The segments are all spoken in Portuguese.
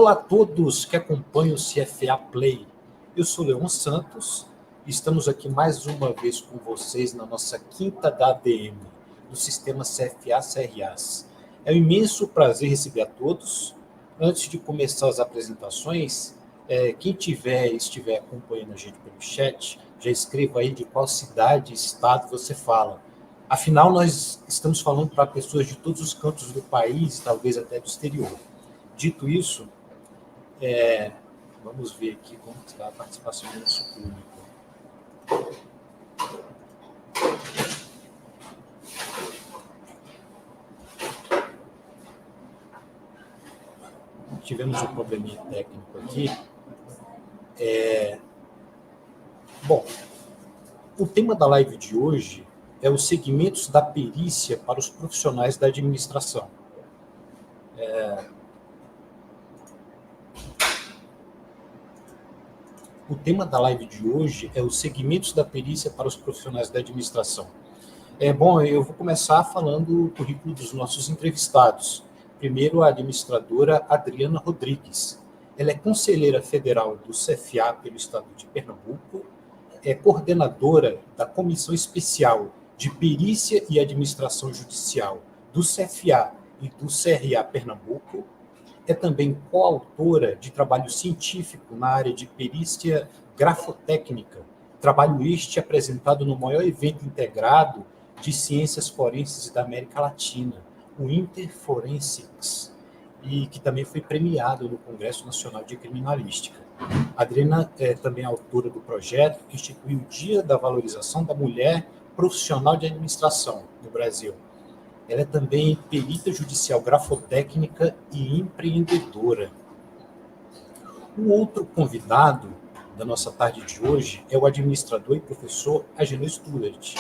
Olá a todos que acompanham o CFA Play. Eu sou Leon Santos e estamos aqui mais uma vez com vocês na nossa quinta da ADM, do sistema CFA-CRAs. É um imenso prazer receber a todos. Antes de começar as apresentações, quem estiver acompanhando a gente pelo chat, já escreva aí de qual cidade e estado você fala. Afinal, nós estamos falando para pessoas de todos os cantos do país, talvez até do exterior. Dito isso, vamos ver aqui como está a participação do nosso público. Tivemos um probleminha técnico aqui. Bom, o tema da live de hoje é os segmentos da perícia para os profissionais da administração. O tema da live de hoje é os segmentos da perícia para os profissionais da administração. Bom, eu vou começar falando o currículo dos nossos entrevistados. Primeiro, a administradora Adriana Rodrigues. Ela é conselheira federal do CFA pelo estado de Pernambuco, é coordenadora da Comissão Especial de Perícia e Administração Judicial do CFA e do CRA Pernambuco, é também coautora de trabalho científico na área de perícia grafotécnica, trabalho este apresentado no maior evento integrado de ciências forenses da América Latina, o Interforensics, e que também foi premiado no Congresso Nacional de Criminalística. A Adriana é também autora do projeto que instituiu o Dia da Valorização da Mulher Profissional de Administração no Brasil. Ela é também perita judicial grafotécnica e empreendedora. O outro convidado da nossa tarde de hoje é o administrador e professor Agenor Studart.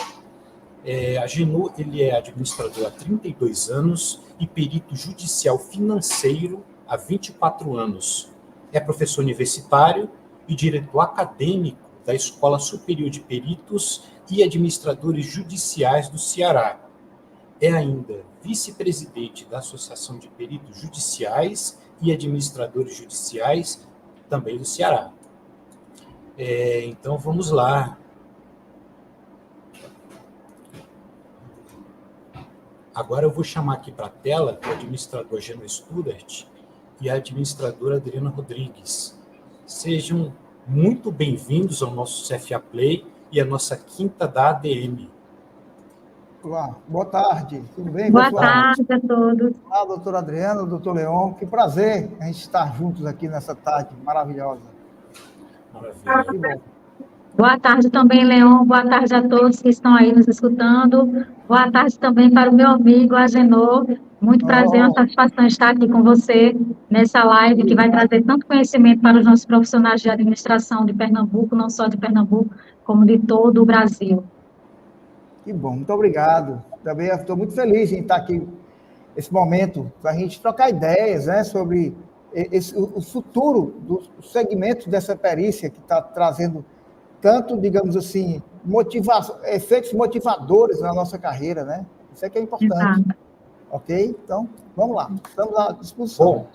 Agenor, ele é administrador há 32 anos e perito judicial financeiro há 24 anos. É professor universitário e diretor acadêmico da Escola Superior de Peritos e Administradores Judiciais do Ceará. É ainda vice-presidente da Associação de Peritos Judiciais e Administradores Judiciais, também do Ceará. Então, vamos lá. Agora eu vou chamar aqui para a tela o administrador Agenor Studart e a administradora Adriana Rodrigues. Sejam muito bem-vindos ao nosso CFA Play e à nossa quinta da ADM. Olá, boa tarde, tudo bem, boa pessoal? Boa tarde a todos. Olá, doutora Adriana, doutor Leon, que prazer a gente estar juntos aqui nessa tarde maravilhosa. Maravilha. Boa tarde também, Leon, boa tarde a todos que estão aí nos escutando. Boa tarde também para o meu amigo Agenor. Muito prazer, uma satisfação estar aqui com você nessa live que vai trazer tanto conhecimento para os nossos profissionais de administração de Pernambuco, não só de Pernambuco, como de todo o Brasil. Que bom, muito obrigado. Também estou muito feliz em estar aqui nesse momento para a gente trocar ideias, né, sobre o futuro dos segmentos dessa perícia que está trazendo tanto, digamos assim, efeitos motivadores na nossa carreira, né? Isso é que é importante. Exato. Ok? Então, vamos lá. Estamos à disposição. Bom,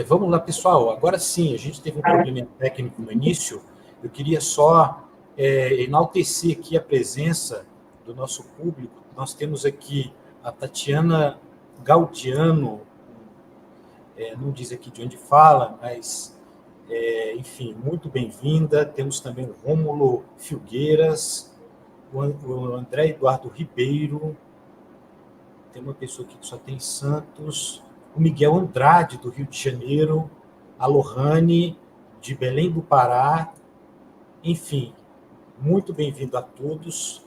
vamos lá, pessoal. Agora sim, a gente teve um problema técnico no início. Eu queria só enaltecer aqui a presença do nosso público. Nós temos aqui a Tatiana Gaudiano, não diz aqui de onde fala, mas, enfim, muito bem-vinda. Temos também o Rômulo Filgueiras, o André Eduardo Ribeiro, tem uma pessoa aqui que só tem Santos, o Miguel Andrade, do Rio de Janeiro, a Lohane, de Belém do Pará. Enfim, muito bem-vindo a todos.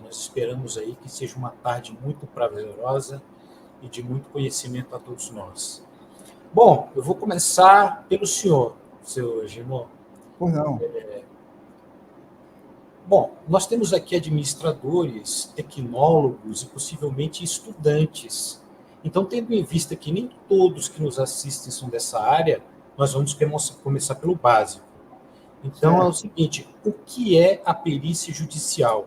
Nós esperamos aí que seja uma tarde muito prazerosa e de muito conhecimento a todos nós. Bom, eu vou começar pelo senhor, seu Agenor. Por não. Bom, nós temos aqui administradores, tecnólogos e possivelmente estudantes. Então, tendo em vista que nem todos que nos assistem são dessa área, nós vamos começar pelo básico. Então, é o seguinte, o que é a perícia judicial?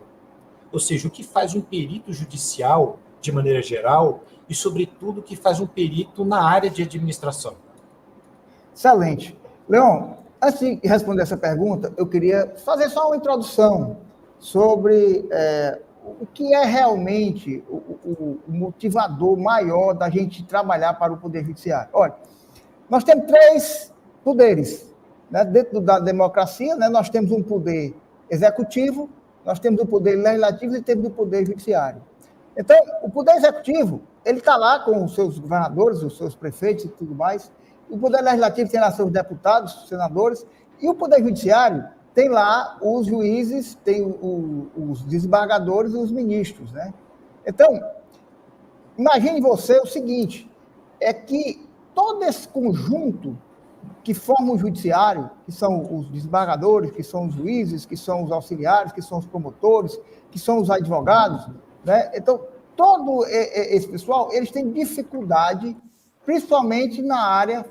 Ou seja, o que faz um perito judicial, de maneira geral, e, sobretudo, o que faz um perito na área de administração? Excelente. Leon, antes de responder essa pergunta, eu queria fazer só uma introdução sobre o que é realmente o motivador maior da gente trabalhar para o Poder Judiciário. Olha, nós temos 3 poderes, né? Dentro da democracia, né? Nós temos um poder executivo, nós temos o poder legislativo e temos o poder judiciário. Então, o poder executivo, ele está lá com os seus governadores, os seus prefeitos e tudo mais. O poder legislativo tem lá seus deputados, senadores, e o poder judiciário tem lá os juízes, tem os desembargadores e os ministros, né? Então, imagine você o seguinte, é que todo esse conjunto que forma o judiciário, que são os desembargadores, que são os juízes, que são os auxiliares, que são os promotores, que são os advogados, né? Então, todo esse pessoal, eles têm dificuldade, principalmente na área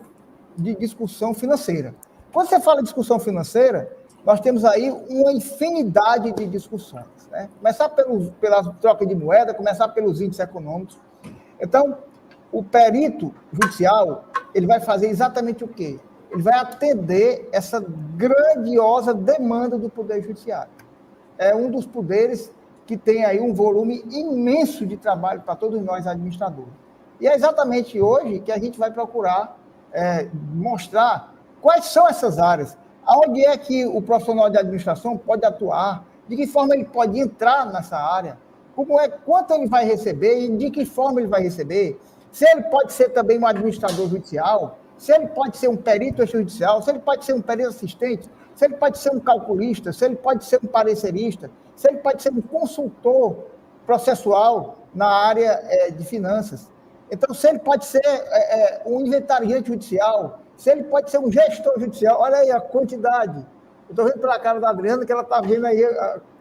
de discussão financeira. Quando você fala de discussão financeira, nós temos aí uma infinidade de discussões, né? Começar pela troca de moeda, começar pelos índices econômicos. Então, o perito judicial, ele vai fazer exatamente o quê? Ele vai atender essa grandiosa demanda do Poder Judiciário. É um dos poderes que tem aí um volume imenso de trabalho para todos nós administradores. E é exatamente hoje que a gente vai procurar mostrar quais são essas áreas, aonde é que o profissional de administração pode atuar, de que forma ele pode entrar nessa área, quanto ele vai receber e de que forma ele vai receber, se ele pode ser também um administrador judicial, se ele pode ser um perito extrajudicial, se ele pode ser um perito assistente, se ele pode ser um calculista, se ele pode ser um parecerista, se ele pode ser um consultor processual na área de finanças. Então, se ele pode ser um inventariante judicial, se ele pode ser um gestor judicial, olha aí a quantidade. Eu estou vendo pela cara da Adriana que ela está vendo aí,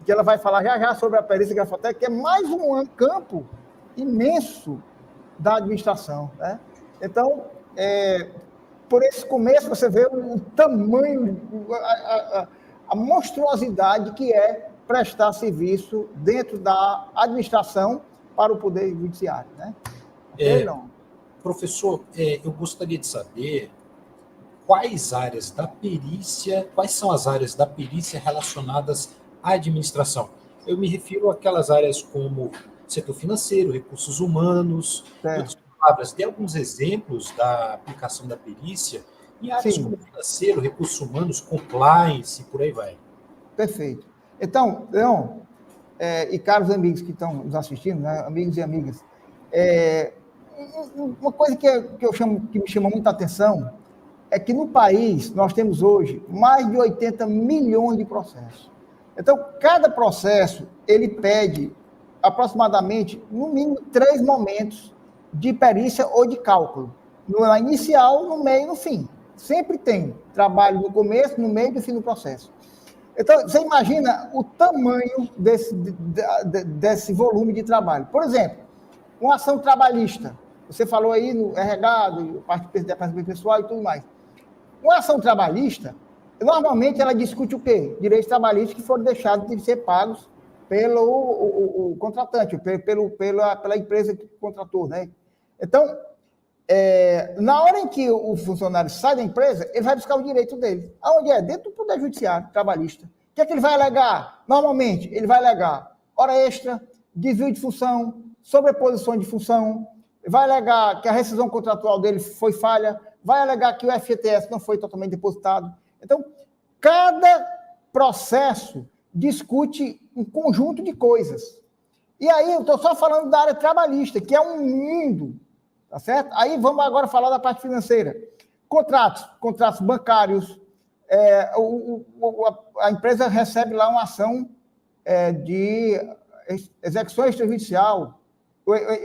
que ela vai falar já sobre a perícia grafotécnica, que é mais um campo imenso da administração, né? Então, por esse começo, você vê o tamanho, a monstruosidade que é prestar serviço dentro da administração para o Poder Judiciário, né? Professor, eu gostaria de saber quais são as áreas da perícia relacionadas à administração. Eu me refiro àquelas áreas como setor financeiro, recursos humanos, outras palavras. Tem alguns exemplos da aplicação da perícia em áreas como financeiro, recursos humanos, compliance, e por aí vai. Perfeito. Então, Leon, e caros amigos que estão nos assistindo, né, amigos e amigas, uma coisa que me chama muita atenção é que no país nós temos hoje mais de 80 milhões de processos. Então, cada processo, ele pede aproximadamente, no mínimo, 3 momentos de perícia ou de cálculo. No inicial, no meio e no fim. Sempre tem trabalho no começo, no meio e no fim do processo. Então, você imagina o tamanho desse volume de trabalho. Por exemplo, uma ação trabalhista. Você falou aí no RH, parte de departamento pessoal e tudo mais. Uma ação trabalhista, normalmente ela discute o quê? Direitos trabalhistas que foram deixados de ser pagos pelo contratante, pela empresa que contratou, né? Então, na hora em que o funcionário sai da empresa, ele vai buscar o direito dele. Aonde é? Dentro do Poder Judiciário trabalhista. O que é que ele vai alegar? Normalmente, ele vai alegar hora extra, desvio de função, sobreposição de função, vai alegar que a rescisão contratual dele foi falha, vai alegar que o FGTS não foi totalmente depositado. Então, cada processo discute um conjunto de coisas. E aí, eu estou só falando da área trabalhista, que é um mundo, tá certo? Aí, vamos agora falar da parte financeira. Contratos bancários, a empresa recebe lá uma ação de execução extrajudicial,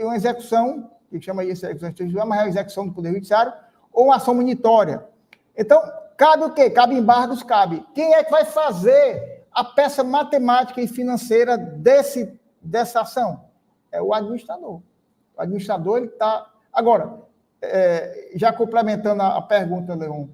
uma execução, que chama de execução extrajudicial, mas é a execução do Poder Judiciário, ou uma ação monitória. Então, cabe o quê? Cabe embargos, cabe. Quem é que vai fazer a peça matemática e financeira dessa ação? É o administrador. O administrador, ele está... Agora, já complementando a pergunta, Leon,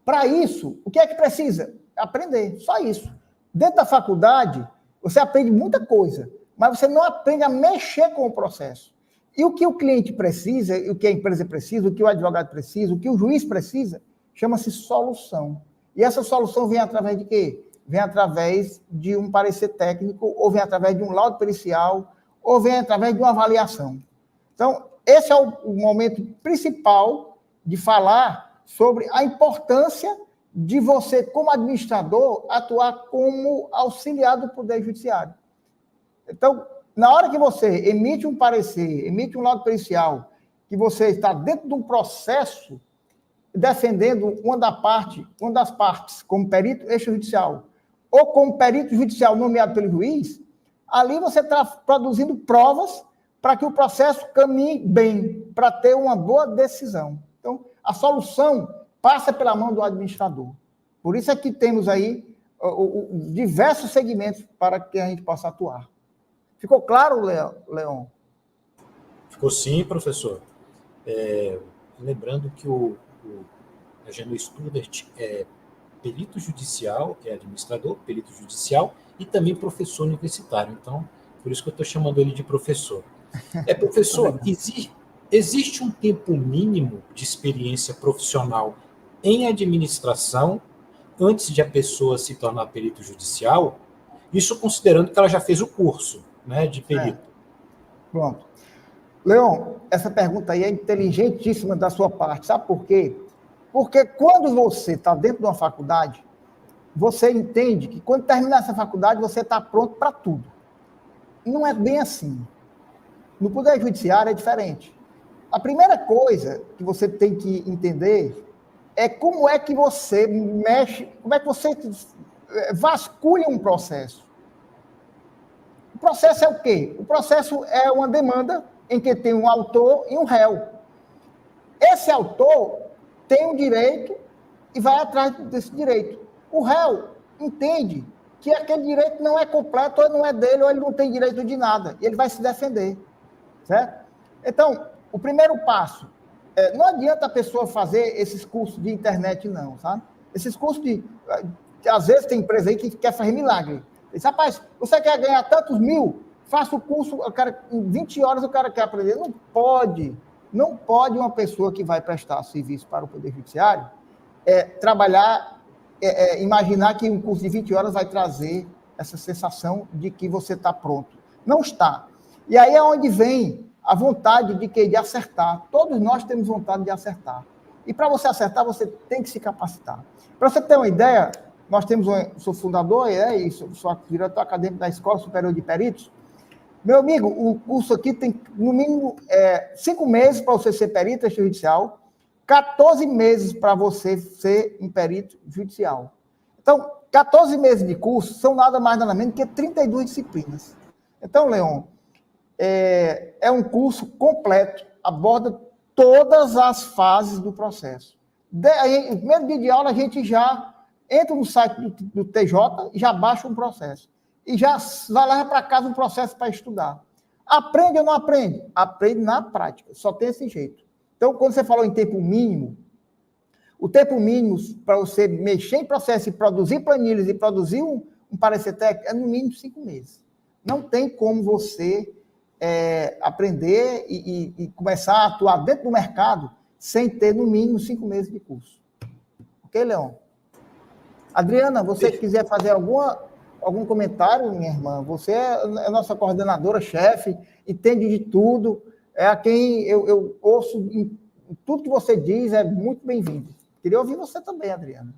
para isso, o que é que precisa? Aprender, só isso. Dentro da faculdade, você aprende muita coisa, mas você não aprende a mexer com o processo. E o que o cliente precisa, o que a empresa precisa, o que o advogado precisa, o que o juiz precisa, chama-se solução. E essa solução vem através de quê? Vem através de um parecer técnico, ou vem através de um laudo pericial, ou vem através de uma avaliação. Então, esse é o momento principal de falar sobre a importância de você, como administrador, atuar como auxiliar do Poder Judiciário. Então, na hora que você emite um parecer, emite um laudo pericial, que você está dentro de um processo defendendo uma das partes, como perito extrajudicial, ou como perito judicial nomeado pelo juiz, ali você está produzindo provas para que o processo caminhe bem, para ter uma boa decisão. Então, a solução passa pela mão do administrador. Por isso é que temos aí diversos segmentos para que a gente possa atuar. Ficou claro, Leon? Ficou sim, professor. Lembrando que o Agenor Studert é perito judicial, é administrador, perito judicial e também professor universitário. Então, por isso que eu estou chamando ele de professor. Professor, existe um tempo mínimo de experiência profissional em administração antes de a pessoa se tornar perito judicial? Isso considerando que ela já fez o curso, né, de perito. Pronto. Leon, essa pergunta aí é inteligentíssima da sua parte. Sabe por quê? Porque quando você está dentro de uma faculdade, você entende que quando terminar essa faculdade, você está pronto para tudo. Não é bem assim. No Poder Judiciário é diferente. A primeira coisa que você tem que entender é como é que você mexe, como é que você vasculha um processo. O processo é o quê? O processo é uma demanda em que tem um autor e um réu. Esse autor tem um direito e vai atrás desse direito. O réu entende que aquele direito não é completo, ou não é dele, ou ele não tem direito de nada, e ele vai se defender, certo? Então, o primeiro passo, não adianta a pessoa fazer esses cursos de internet, não, sabe? Esses cursos às vezes tem empresa aí que quer fazer milagre. Diz, rapaz, você quer ganhar tantos mil? Faça o curso, em 20 horas o cara quer aprender. Não pode uma pessoa que vai prestar serviço para o Poder Judiciário trabalhar, imaginar que um curso de 20 horas vai trazer essa sensação de que você está pronto. Não está. E aí é onde vem a vontade de acertar. Todos nós temos vontade de acertar. E para você acertar, você tem que se capacitar. Para você ter uma ideia, nós temos, sou fundador e sou diretor acadêmico da Escola Superior de Peritos. Meu amigo, o curso aqui tem, no mínimo, 5 meses para você ser perito extrajudicial, 14 meses para você ser um perito judicial. Então, 14 meses de curso são nada mais nada menos que 32 disciplinas. Então, Leon, é um curso completo, aborda todas as fases do processo. No primeiro dia de aula, a gente já entra no site do TJ e já baixa um processo. E já vai levar para casa um processo para estudar. Aprende ou não aprende? Aprende na prática, só tem esse jeito. Então, quando você falou em tempo mínimo, o tempo mínimo para você mexer em processo e produzir planilhas e produzir um parecer técnico é no mínimo 5 meses. Não tem como você aprender e começar a atuar dentro do mercado sem ter no mínimo 5 meses de curso. Ok, Leon? Adriana, você quiser fazer algum comentário, minha irmã? Você é nossa coordenadora, chefe, entende de tudo, é a quem eu ouço em tudo que você diz, é muito bem-vindo. Queria ouvir você também, Adriana.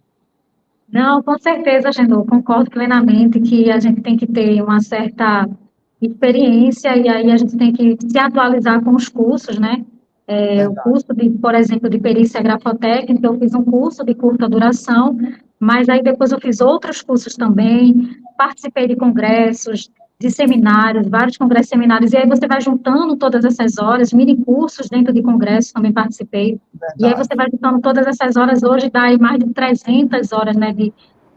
Não, com certeza, Agenor, concordo plenamente que a gente tem que ter uma certa experiência e aí a gente tem que se atualizar com os cursos, né? O curso, por exemplo, de perícia grafotécnica, eu fiz um curso de curta duração, mas aí depois eu fiz outros cursos também, participei de congressos, de seminários, vários congressos e seminários, e aí você vai juntando todas essas horas, mini cursos dentro de congressos, também participei, e aí você vai juntando todas essas horas, hoje dá aí mais de 300 horas, né,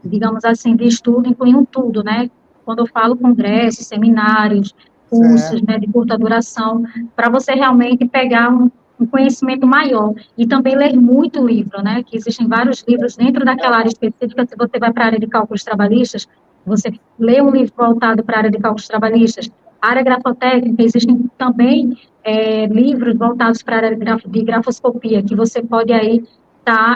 digamos assim, de estudo, incluindo tudo, né, quando eu falo congressos, seminários, cursos, né, de curta duração, para você realmente pegar um conhecimento maior, e também ler muito livro, né, que existem vários livros dentro daquela área específica. Se você vai para a área de cálculos trabalhistas, você lê um livro voltado para a área de cálculos trabalhistas. A área grafotécnica, existem também livros voltados para a área de grafoscopia, que você pode aí estar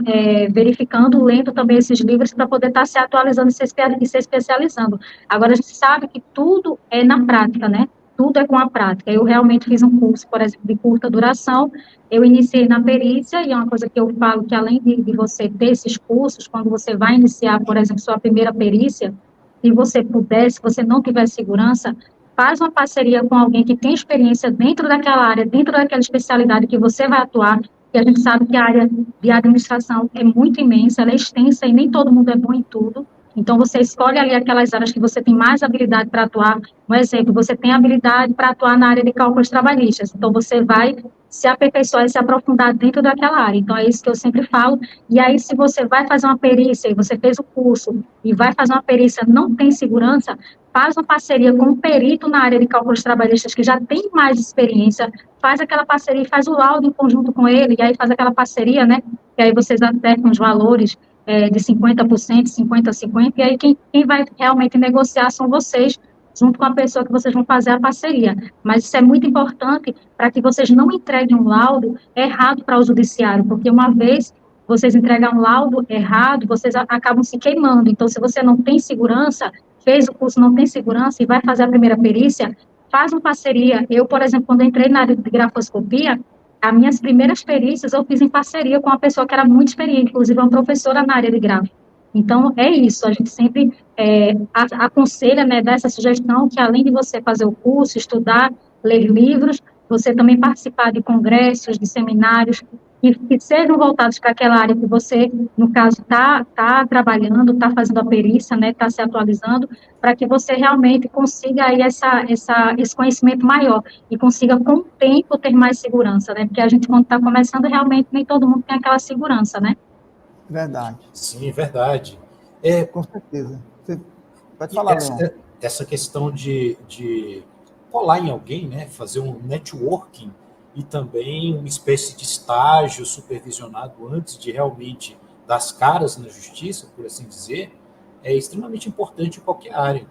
verificando, lendo também esses livros para poder estar se atualizando e se especializando. Agora, a gente sabe que tudo é na prática, né? Tudo é com a prática. Eu realmente fiz um curso, por exemplo, de curta duração, eu iniciei na perícia, e é uma coisa que eu falo que além de você ter esses cursos, quando você vai iniciar, por exemplo, sua primeira perícia, se você puder, se você não tiver segurança, faz uma parceria com alguém que tem experiência dentro daquela área, dentro daquela especialidade que você vai atuar, e a gente sabe que a área de administração é muito imensa, ela é extensa e nem todo mundo é bom em tudo. Então, você escolhe ali aquelas áreas que você tem mais habilidade para atuar. Um exemplo, você tem habilidade para atuar na área de cálculos trabalhistas. Então, você vai se aperfeiçoar e se aprofundar dentro daquela área. Então, é isso que eu sempre falo. E aí, se você vai fazer uma perícia, e você fez o curso, e vai fazer uma perícia, não tem segurança, faz uma parceria com um perito na área de cálculos trabalhistas que já tem mais experiência, faz aquela parceria e faz o laudo em conjunto com ele, e aí faz aquela parceria, né? E aí vocês acertam os valores de 50%, 50% a 50%, e aí quem vai realmente negociar são vocês, junto com a pessoa que vocês vão fazer a parceria. Mas isso é muito importante para que vocês não entreguem um laudo errado para o judiciário, porque uma vez vocês entregam um laudo errado, vocês acabam se queimando. Então, se você não tem segurança, fez o curso, não tem segurança e vai fazer a primeira perícia, faz uma parceria. Eu, por exemplo, quando entrei na área de grafoscopia, as minhas primeiras perícias eu fiz em parceria com uma pessoa que era muito experiente, inclusive uma professora na área de gráfico. Então, é isso, a gente sempre aconselha, né, dessa sugestão que além de você fazer o curso, estudar, ler livros, você também participar de congressos, de seminários, que sejam voltados para aquela área que você, no caso, está trabalhando, está fazendo a perícia, né, está se atualizando, para que você realmente consiga aí esse conhecimento maior e consiga, com o tempo, ter mais segurança, né, porque a gente, quando está começando, realmente nem todo mundo tem aquela segurança, né? Verdade. Sim, verdade. Com certeza. Você pode falar, Leon. Essa questão de colar em alguém, né, fazer um networking e também uma espécie de estágio supervisionado antes de realmente dar as caras na justiça, por assim dizer, é extremamente importante em qualquer área.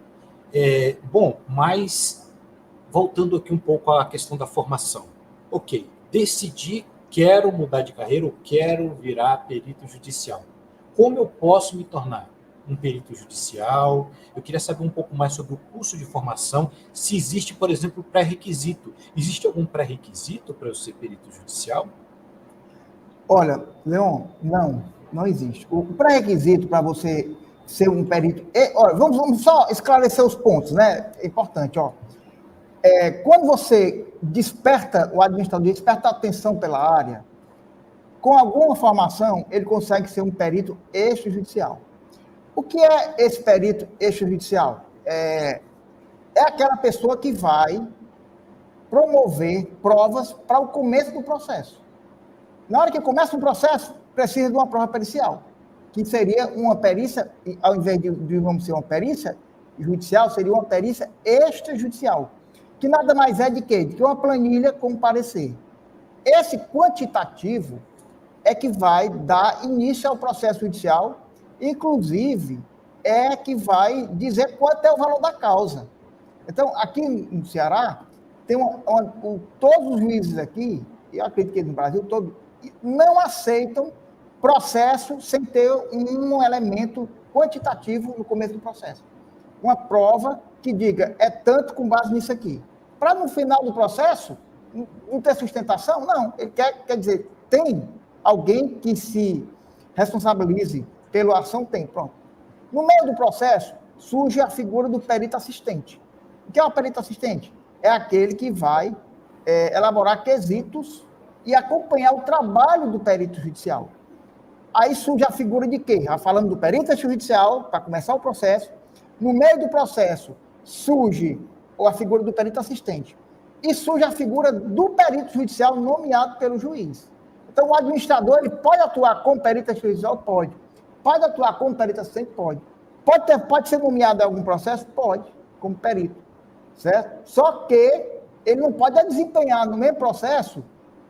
Bom, mas voltando aqui um pouco à questão da formação. Ok, decidi, quero mudar de carreira ou quero virar perito judicial. Como eu posso me tornar um perito judicial? Eu queria saber um pouco mais sobre o curso de formação, se existe, por exemplo, pré-requisito. Existe algum pré-requisito para eu ser perito judicial? Olha, Leon, não existe. O pré-requisito para você ser um perito... Olha, vamos só esclarecer os pontos, né? É importante, ó. Quando você desperta, o administrador desperta a atenção pela área, com alguma formação, ele consegue ser um perito extrajudicial. O que é esse perito extrajudicial? É aquela pessoa que vai promover provas para o começo do processo. Na hora que começa um processo, precisa de uma prova pericial, que seria uma perícia, ao invés de vamos ser uma perícia judicial, seria uma perícia extrajudicial, que nada mais é de quê? De que uma planilha com parecer. Esse quantitativo é que vai dar início ao processo judicial, inclusive, é que vai dizer quanto é o valor da causa. Então, aqui no Ceará, tem todos os juízes aqui, e eu acredito que no Brasil todo, não aceitam processo sem ter um elemento quantitativo no começo do processo. Uma prova que diga, é tanto com base nisso aqui. Para no final do processo, não ter sustentação? Não. Ele quer dizer, tem alguém que se responsabilize pela ação? Tem, pronto. No meio do processo, surge a figura do perito assistente. O que é o perito assistente? É aquele que vai elaborar quesitos e acompanhar o trabalho do perito judicial. Aí surge a figura de quê? Já falando do perito judicial, para começar o processo. No meio do processo, surge a figura do perito assistente. E surge a figura do perito judicial nomeado pelo juiz. Então, o administrador ele pode atuar como perito judicial? Pode. Pode atuar como perito assistente? Pode. Pode ser nomeado em algum processo? Pode, como perito. Certo? Só que ele não pode desempenhar no mesmo processo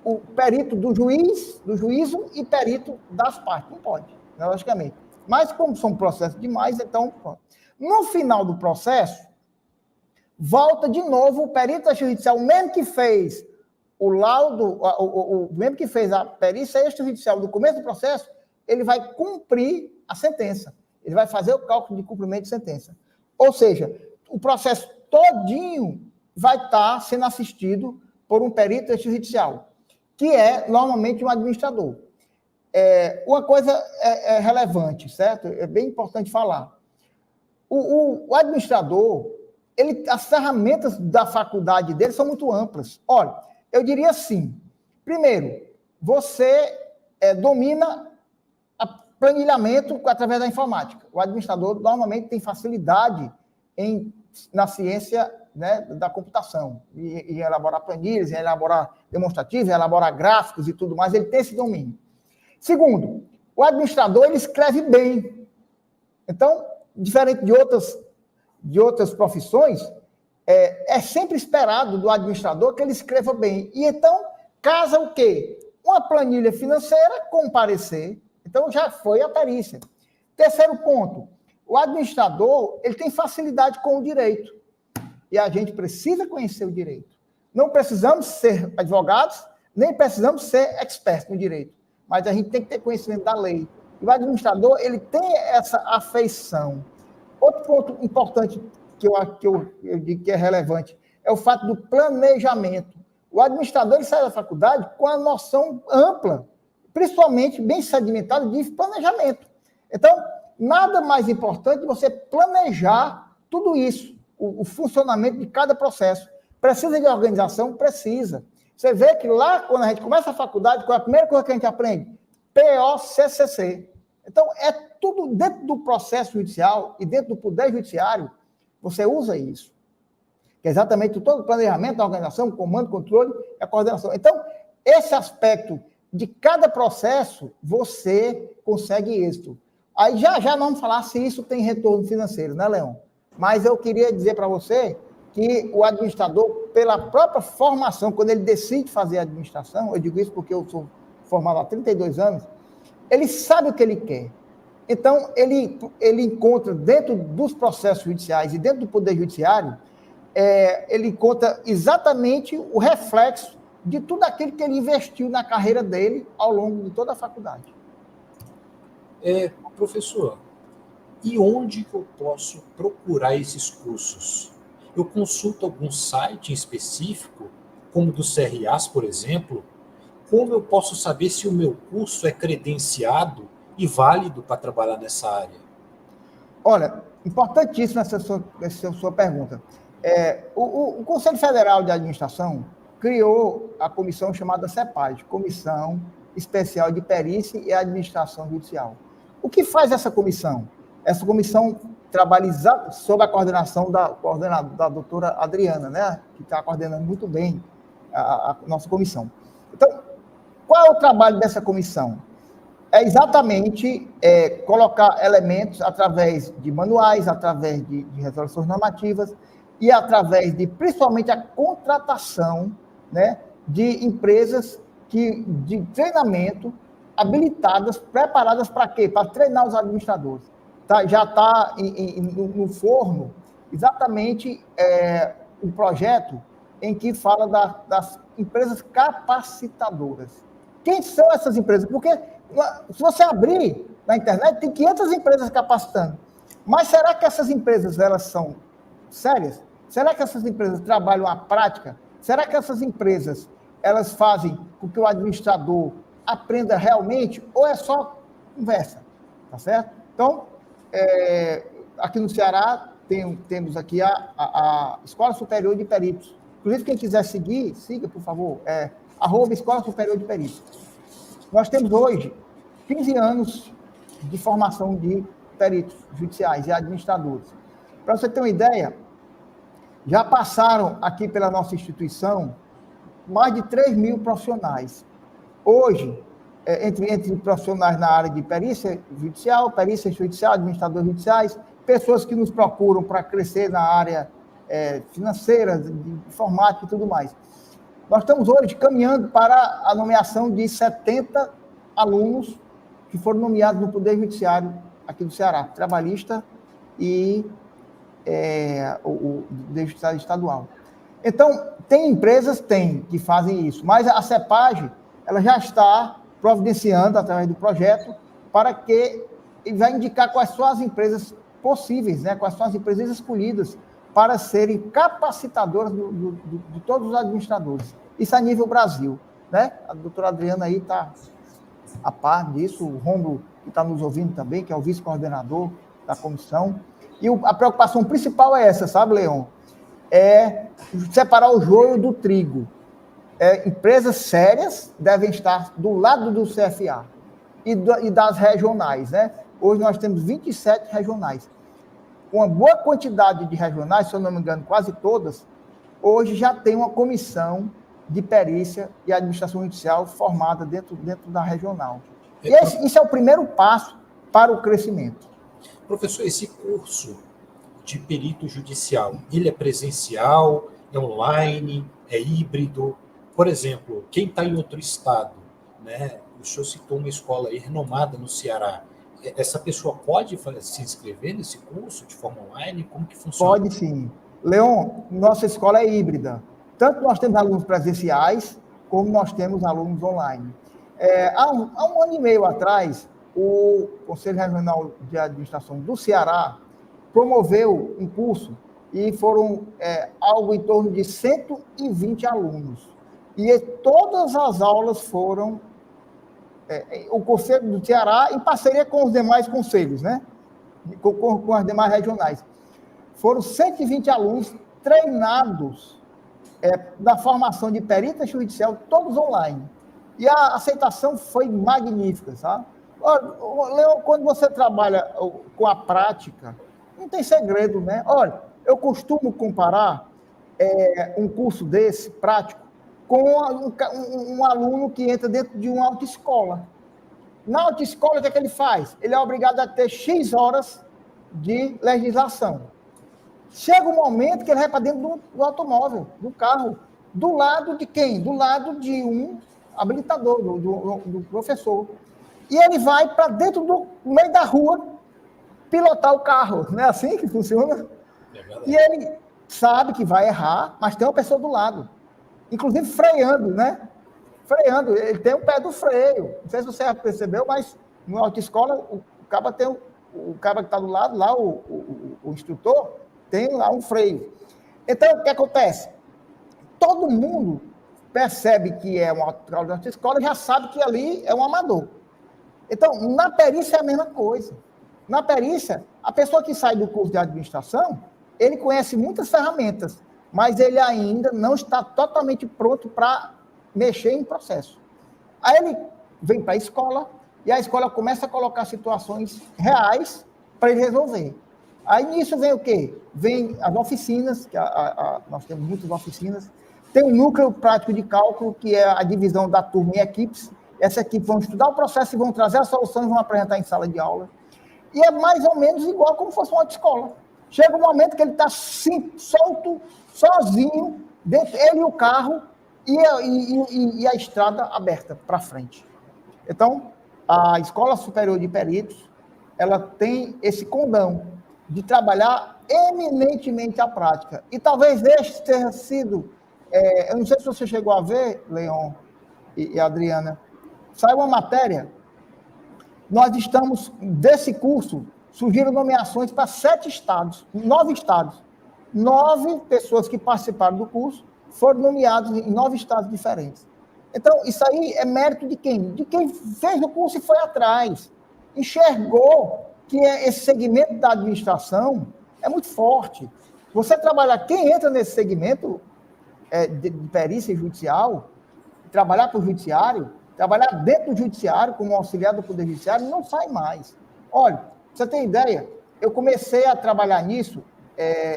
o perito do juízo e perito das partes. Não pode, né, logicamente. Mas, como são processos demais, então, pronto. No final do processo, volta de novo o perito judicial, mesmo que fez o laudo, o membro que fez a perícia extrajudicial do começo do processo, ele vai cumprir a sentença. Ele vai fazer o cálculo de cumprimento de sentença. Ou seja, o processo todinho vai estar sendo assistido por um perito extrajudicial, que é, normalmente, um administrador. Uma coisa é relevante, certo? É bem importante falar. O administrador, as ferramentas da faculdade dele são muito amplas. Olha, eu diria assim, primeiro, você domina planilhamento através da informática. O administrador normalmente tem facilidade na ciência, né, da computação, em elaborar planilhas, em elaborar demonstrativos, em elaborar gráficos e tudo mais, ele tem esse domínio. Segundo, o administrador, ele escreve bem. Então, diferente de outras profissões, é sempre esperado do administrador que ele escreva bem. E então, casa o quê? Uma planilha financeira com parecer. Então, já foi a perícia. Terceiro ponto, o administrador, ele tem facilidade com o direito. E a gente precisa conhecer o direito. Não precisamos ser advogados, nem precisamos ser expertos no direito. Mas a gente tem que ter conhecimento da lei. E o administrador, ele tem essa afeição. Outro ponto importante que eu digo que é relevante é o fato do planejamento. O administrador, ele sai da faculdade com a noção ampla, principalmente bem sedimentada de planejamento. Então, nada mais importante de você planejar tudo isso, o funcionamento de cada processo. Precisa de organização? Precisa. Você vê que lá, quando a gente começa a faculdade, qual é a primeira coisa que a gente aprende? POCCC. Então, é tudo dentro do processo judicial e dentro do poder judiciário, você usa isso. Que é exatamente todo o planejamento, a organização, o comando, o controle e a coordenação. Então, esse aspecto de cada processo, você consegue êxito. Aí já nós vamos falar se isso tem retorno financeiro, né, Leão? Mas eu queria dizer para você que o administrador, pela própria formação, quando ele decide fazer a administração, eu digo isso porque eu sou formado há 32 anos, ele sabe o que ele quer. Então, ele encontra dentro dos processos judiciais e dentro do poder judiciário, ele encontra exatamente o reflexo de tudo aquilo que ele investiu na carreira dele ao longo de toda a faculdade. Professor, e onde que eu posso procurar esses cursos? Eu consulto algum site em específico, como do CRAs, por exemplo? Como eu posso saber se o meu curso é credenciado e válido para trabalhar nessa área? Olha, importantíssima essa sua pergunta. O Conselho Federal de Administração criou a comissão chamada CEPAD, Comissão Especial de Perícia e Administração Judicial. O que faz essa comissão? Essa comissão trabalha sob a coordenação da doutora Adriana, né, que está coordenando muito bem a nossa comissão. Então, qual é o trabalho dessa comissão? É exatamente colocar elementos através de manuais, através de resoluções normativas e através de, principalmente, a contratação, né, de empresas de treinamento habilitadas, preparadas para quê? Para treinar os administradores. Já está no forno exatamente um projeto em que fala das empresas capacitadoras. Quem são essas empresas? Porque se você abrir na internet, tem 500 empresas capacitando. Mas será que essas empresas elas são sérias? Será que essas empresas trabalham a prática? Será que essas empresas elas fazem com que o administrador aprenda realmente ou é só conversa? Tá certo? Então, aqui no Ceará temos aqui a Escola Superior de Peritos. Inclusive, quem quiser seguir, siga, por favor, @Escola Superior de Peritos. Nós temos hoje 15 anos de formação de peritos judiciais e administradores. Para você ter uma ideia, já passaram aqui pela nossa instituição mais de 3.000 profissionais. Hoje, entre profissionais na área de perícia judicial, administradores judiciais, pessoas que nos procuram para crescer na área financeira, de informática e tudo mais. Nós estamos hoje caminhando para a nomeação de 70 alunos que foram nomeados no Poder Judiciário aqui do Ceará, trabalhista e o Poder Judiciário estadual. Então, Tem empresas, que fazem isso, mas a CEPAG, ela já está providenciando, através do projeto, para que ele vai indicar quais são as empresas possíveis, né? Quais são as empresas escolhidas para serem capacitadoras de todos os administradores. Isso a nível Brasil, né? A doutora Adriana aí está a par disso, o Rômulo, que está nos ouvindo também, que é o vice-coordenador da comissão. E a preocupação principal é essa, sabe, Leon? É separar o joio do trigo. Empresas sérias devem estar do lado do CFA e das regionais, né? Hoje nós temos 27 regionais. Uma boa quantidade de regionais, se eu não me engano, quase todas, hoje já tem uma comissão de perícia e administração judicial formada dentro da regional. E isso é o primeiro passo para o crescimento. Professor, esse curso de perito judicial, ele é presencial, é online, é híbrido? Por exemplo, quem está em outro estado, né? O senhor citou uma escola aí renomada no Ceará. Essa pessoa pode se inscrever nesse curso de forma online? Como que funciona? Pode sim. Leon, nossa escola é híbrida. Tanto nós temos alunos presenciais, como nós temos alunos online. Há um ano e meio atrás, o Conselho Regional de Administração do Ceará promoveu um curso e foram algo em torno de 120 alunos. E todas as aulas foram o Conselho do Ceará em parceria com os demais conselhos, né? Com as demais regionais. Foram 120 alunos treinados da formação de perita judicial, todos online. E a aceitação foi magnífica, sabe? Leon, quando você trabalha com a prática, não tem segredo, né? Olha, eu costumo comparar um curso desse, prático, com um aluno que entra dentro de uma autoescola. Na autoescola, o que é que ele faz? Ele é obrigado a ter X horas de legislação. Chega um momento que ele vai para dentro do automóvel, do carro. Do lado de quem? Do lado de um habilitador, do professor. E ele vai para dentro do meio da rua pilotar o carro. Não é assim que funciona? E ele sabe que vai errar, mas tem uma pessoa do lado. Inclusive freando, né? Freando. Ele tem o pé do freio. Não sei se você já percebeu, mas na autoescola, o cara que está do lado, lá, o instrutor, tem lá um freio. Então, o que acontece? Todo mundo percebe que é uma autoescola e já sabe que ali é um amador. Então, na perícia é a mesma coisa. Na perícia, a pessoa que sai do curso de administração, ele conhece muitas ferramentas, mas ele ainda não está totalmente pronto para mexer em processo. Aí ele vem para a escola, e a escola começa a colocar situações reais para ele resolver. Aí nisso vem o quê? Vem as oficinas, que nós temos muitas oficinas, tem um núcleo prático de cálculo, que é a divisão da turma em equipes. Essa equipe vão estudar o processo e vão trazer as soluções e vão apresentar em sala de aula. E é mais ou menos igual como se fosse uma autoescola. Chega um momento que ele está solto, sozinho, ele e o carro, e a estrada aberta para frente. Então, a Escola Superior de Peritos, ela tem esse condão de trabalhar eminentemente a prática. E talvez este tenha sido, eu não sei se você chegou a ver, Leon e Adriana, saiu uma matéria, nós estamos, desse curso, surgiram nomeações para 9 estados. 9 pessoas que participaram do curso foram nomeadas em 9 estados diferentes. Então, isso aí é mérito de quem? De quem fez o curso e foi atrás. Enxergou que esse segmento da administração é muito forte. Você trabalhar, quem entra nesse segmento de perícia judicial, trabalhar para o judiciário, trabalhar dentro do judiciário, como auxiliar do Poder Judiciário, não sai mais. Olha, você tem ideia? Eu comecei a trabalhar nisso,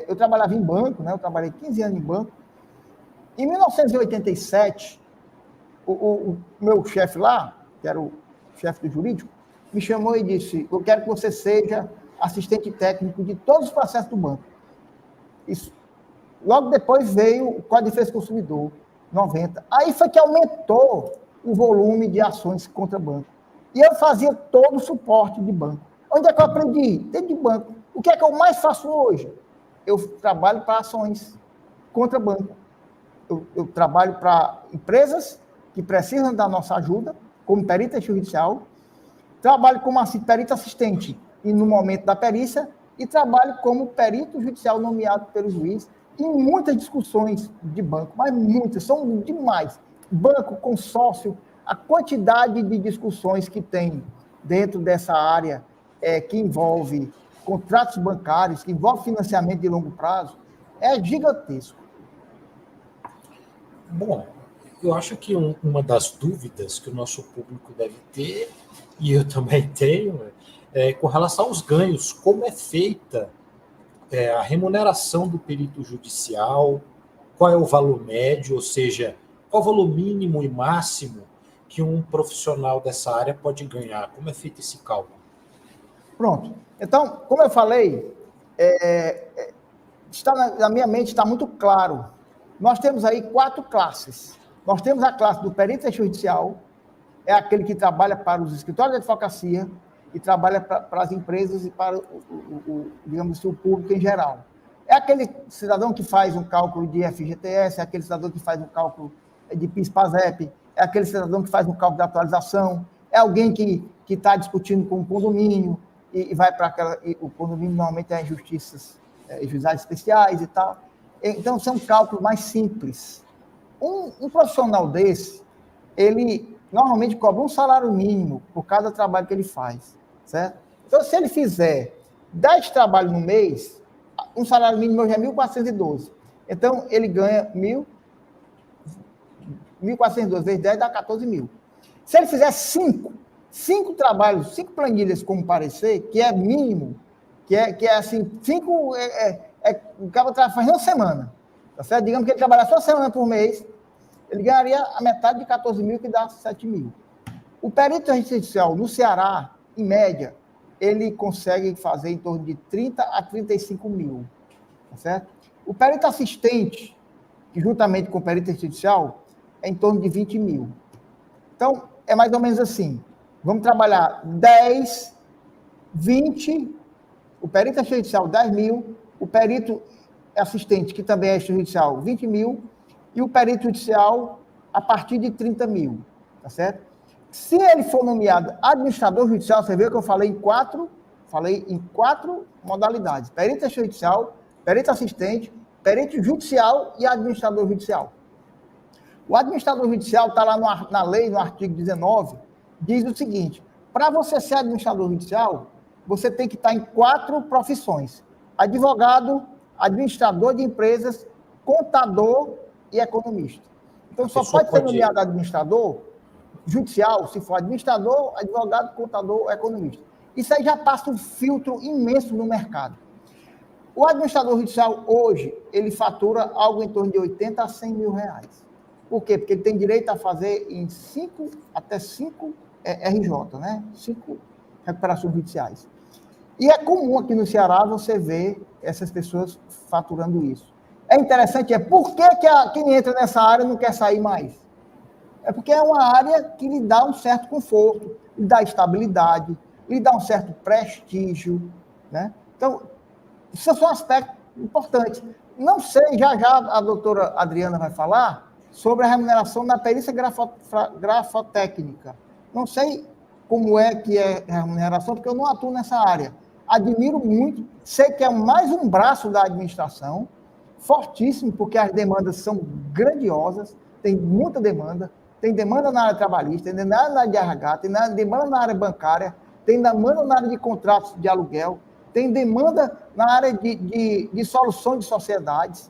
eu trabalhava em banco, né? Eu trabalhei 15 anos em banco. Em 1987, o meu chefe lá, que era o chefe do jurídico, me chamou e disse, eu quero que você seja assistente técnico de todos os processos do banco. Isso. Logo depois veio o Código de Defesa do Consumidor, 90. Aí foi que aumentou o volume de ações contra banco. E eu fazia todo o suporte de banco. Onde é que eu aprendi? Dentro de banco. O que é que eu mais faço hoje? Eu trabalho para ações contra banco. eu trabalho para empresas que precisam da nossa ajuda, como perito judicial, trabalho como perito assistente e no momento da perícia, e trabalho como perito judicial nomeado pelo juiz em muitas discussões de banco, mas muitas, são demais. Banco, consórcio, a quantidade de discussões que tem dentro dessa área que envolve contratos bancários, que envolve financiamento de longo prazo, é gigantesco. Bom, eu acho que uma das dúvidas que o nosso público deve ter, e eu também tenho, é com relação aos ganhos, como é feita a remuneração do perito judicial, qual é o valor médio, ou seja, qual o valor mínimo e máximo que um profissional dessa área pode ganhar, como é feito esse cálculo? Pronto. Então, como eu falei, na minha mente está muito claro. Nós temos aí 4 classes. Nós temos a classe do perito judicial, é aquele que trabalha para os escritórios de advocacia e trabalha para as empresas e para digamos assim, o público em geral. É aquele cidadão que faz um cálculo de FGTS, é aquele cidadão que faz um cálculo de PIS/PASEP, é aquele cidadão que faz um cálculo de atualização, é alguém que está discutindo com um condomínio e vai para aquela... O condomínio normalmente é em justiças, juizados especiais e tal. Então, são cálculos mais simples. Um profissional desse, ele normalmente cobra um salário mínimo por cada trabalho que ele faz, certo? Então, se ele fizer 10 trabalhos no mês, um salário mínimo hoje é 1.412. Então, ele ganha 1.412 vezes 10 dá 14 mil. Se ele fizer 5 trabalhos, 5 planilhas como parecer, que é mínimo, que é assim, 5 o cara faz uma semana, tá certo? Digamos que ele trabalhar só uma semana por mês, ele ganharia a metade de 14 mil, que dá 7 mil. O perito judicial no Ceará, em média, ele consegue fazer em torno de 30 a 35 mil, tá certo? O perito assistente, que juntamente com o perito judicial, é em torno de 20 mil. Então, é mais ou menos assim. Vamos trabalhar 10, 20, o perito judicial 10 mil, o perito assistente, que também é judicial, 20 mil, e o perito judicial a partir de 30 mil, tá certo? Se ele for nomeado administrador judicial, você vê que eu falei em quatro modalidades: perito judicial, perito assistente, perito judicial e administrador judicial. O administrador judicial está lá na lei, no artigo 19, diz o seguinte: para você ser administrador judicial, você tem que estar em 4 profissões: advogado, administrador de empresas, contador e economista. Então, só pode ser nomeado administrador judicial se for administrador, advogado, contador, economista. Isso aí já passa um filtro imenso no mercado. O administrador judicial, hoje, ele fatura algo em torno de 80 a 100 mil reais. Por quê? Porque ele tem direito a fazer em 5 RJ, né? 5 recuperações judiciais. E é comum aqui no Ceará você ver essas pessoas faturando isso. É interessante, por que quem entra nessa área não quer sair mais? É porque é uma área que lhe dá um certo conforto, lhe dá estabilidade, lhe dá um certo prestígio, né? Então, isso são aspectos importantes. Não sei, já a doutora Adriana vai falar sobre a remuneração na perícia grafotécnica. Não sei como é que é a remuneração, porque eu não atuo nessa área. Admiro muito, sei que é mais um braço da administração, fortíssimo, porque as demandas são grandiosas, tem muita demanda, tem demanda na área trabalhista, tem demanda na área de RH, tem demanda na área bancária, tem demanda na área de contratos de aluguel, tem demanda na área de solução de sociedades.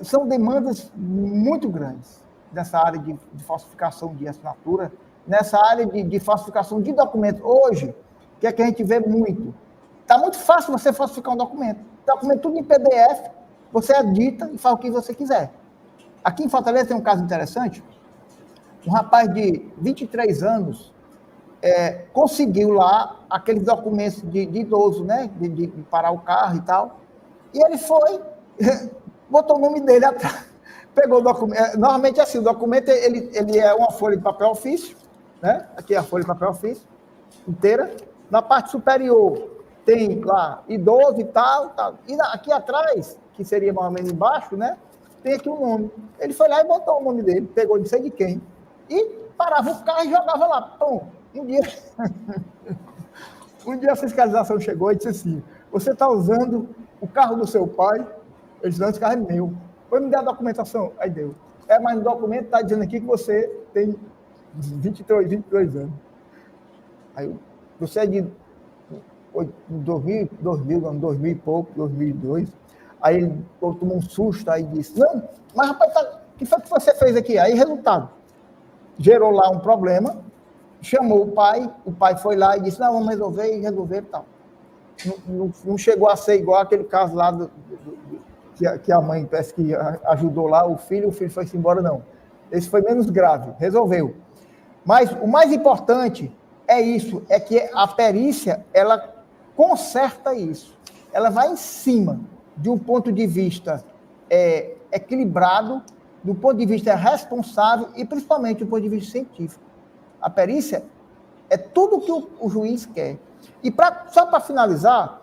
São demandas muito grandes nessa área de falsificação de assinatura, nessa área de falsificação de documentos. Hoje, o que é que a gente vê muito? Está muito fácil você falsificar um documento. Documento tudo em PDF, você edita e faz o que você quiser. Aqui em Fortaleza tem um caso interessante. Um rapaz de 23 anos conseguiu lá aqueles documentos de idoso, né? De parar o carro e tal. E ele foi, botou o nome dele atrás, pegou o documento. Normalmente, assim, o documento ele é uma folha de papel ofício, né? Aqui é a folha de papel ofício inteira. Na parte superior tem lá idoso e tal. E aqui atrás, que seria mais ou menos embaixo, né? tem aqui um nome. Ele foi lá e botou o nome dele, pegou não sei de quem, e parava o carro e jogava lá. Pum, um dia a fiscalização chegou e disse assim, você está usando o carro do seu pai? Ele disse, não, esse carro é meu. Foi me dar a documentação. Aí deu. Mas no documento está dizendo aqui que você tem 22 anos. Aí, você é de 2000 e pouco, 2002. Aí ele tomou um susto, aí disse, não, mas rapaz, o que foi que você fez aqui? Aí, resultado, gerou lá um problema, chamou o pai foi lá e disse, não, vamos resolver, e resolver e tal. Não chegou a ser igual aquele caso lá que a mãe parece que ajudou lá, o filho foi-se embora, não. Esse foi menos grave, resolveu. Mas o mais importante é isso, é que a perícia, ela conserta isso. Ela vai em cima de um ponto de vista equilibrado, do ponto de vista responsável e principalmente do ponto de vista científico. A perícia é tudo o que o juiz quer. E só para finalizar,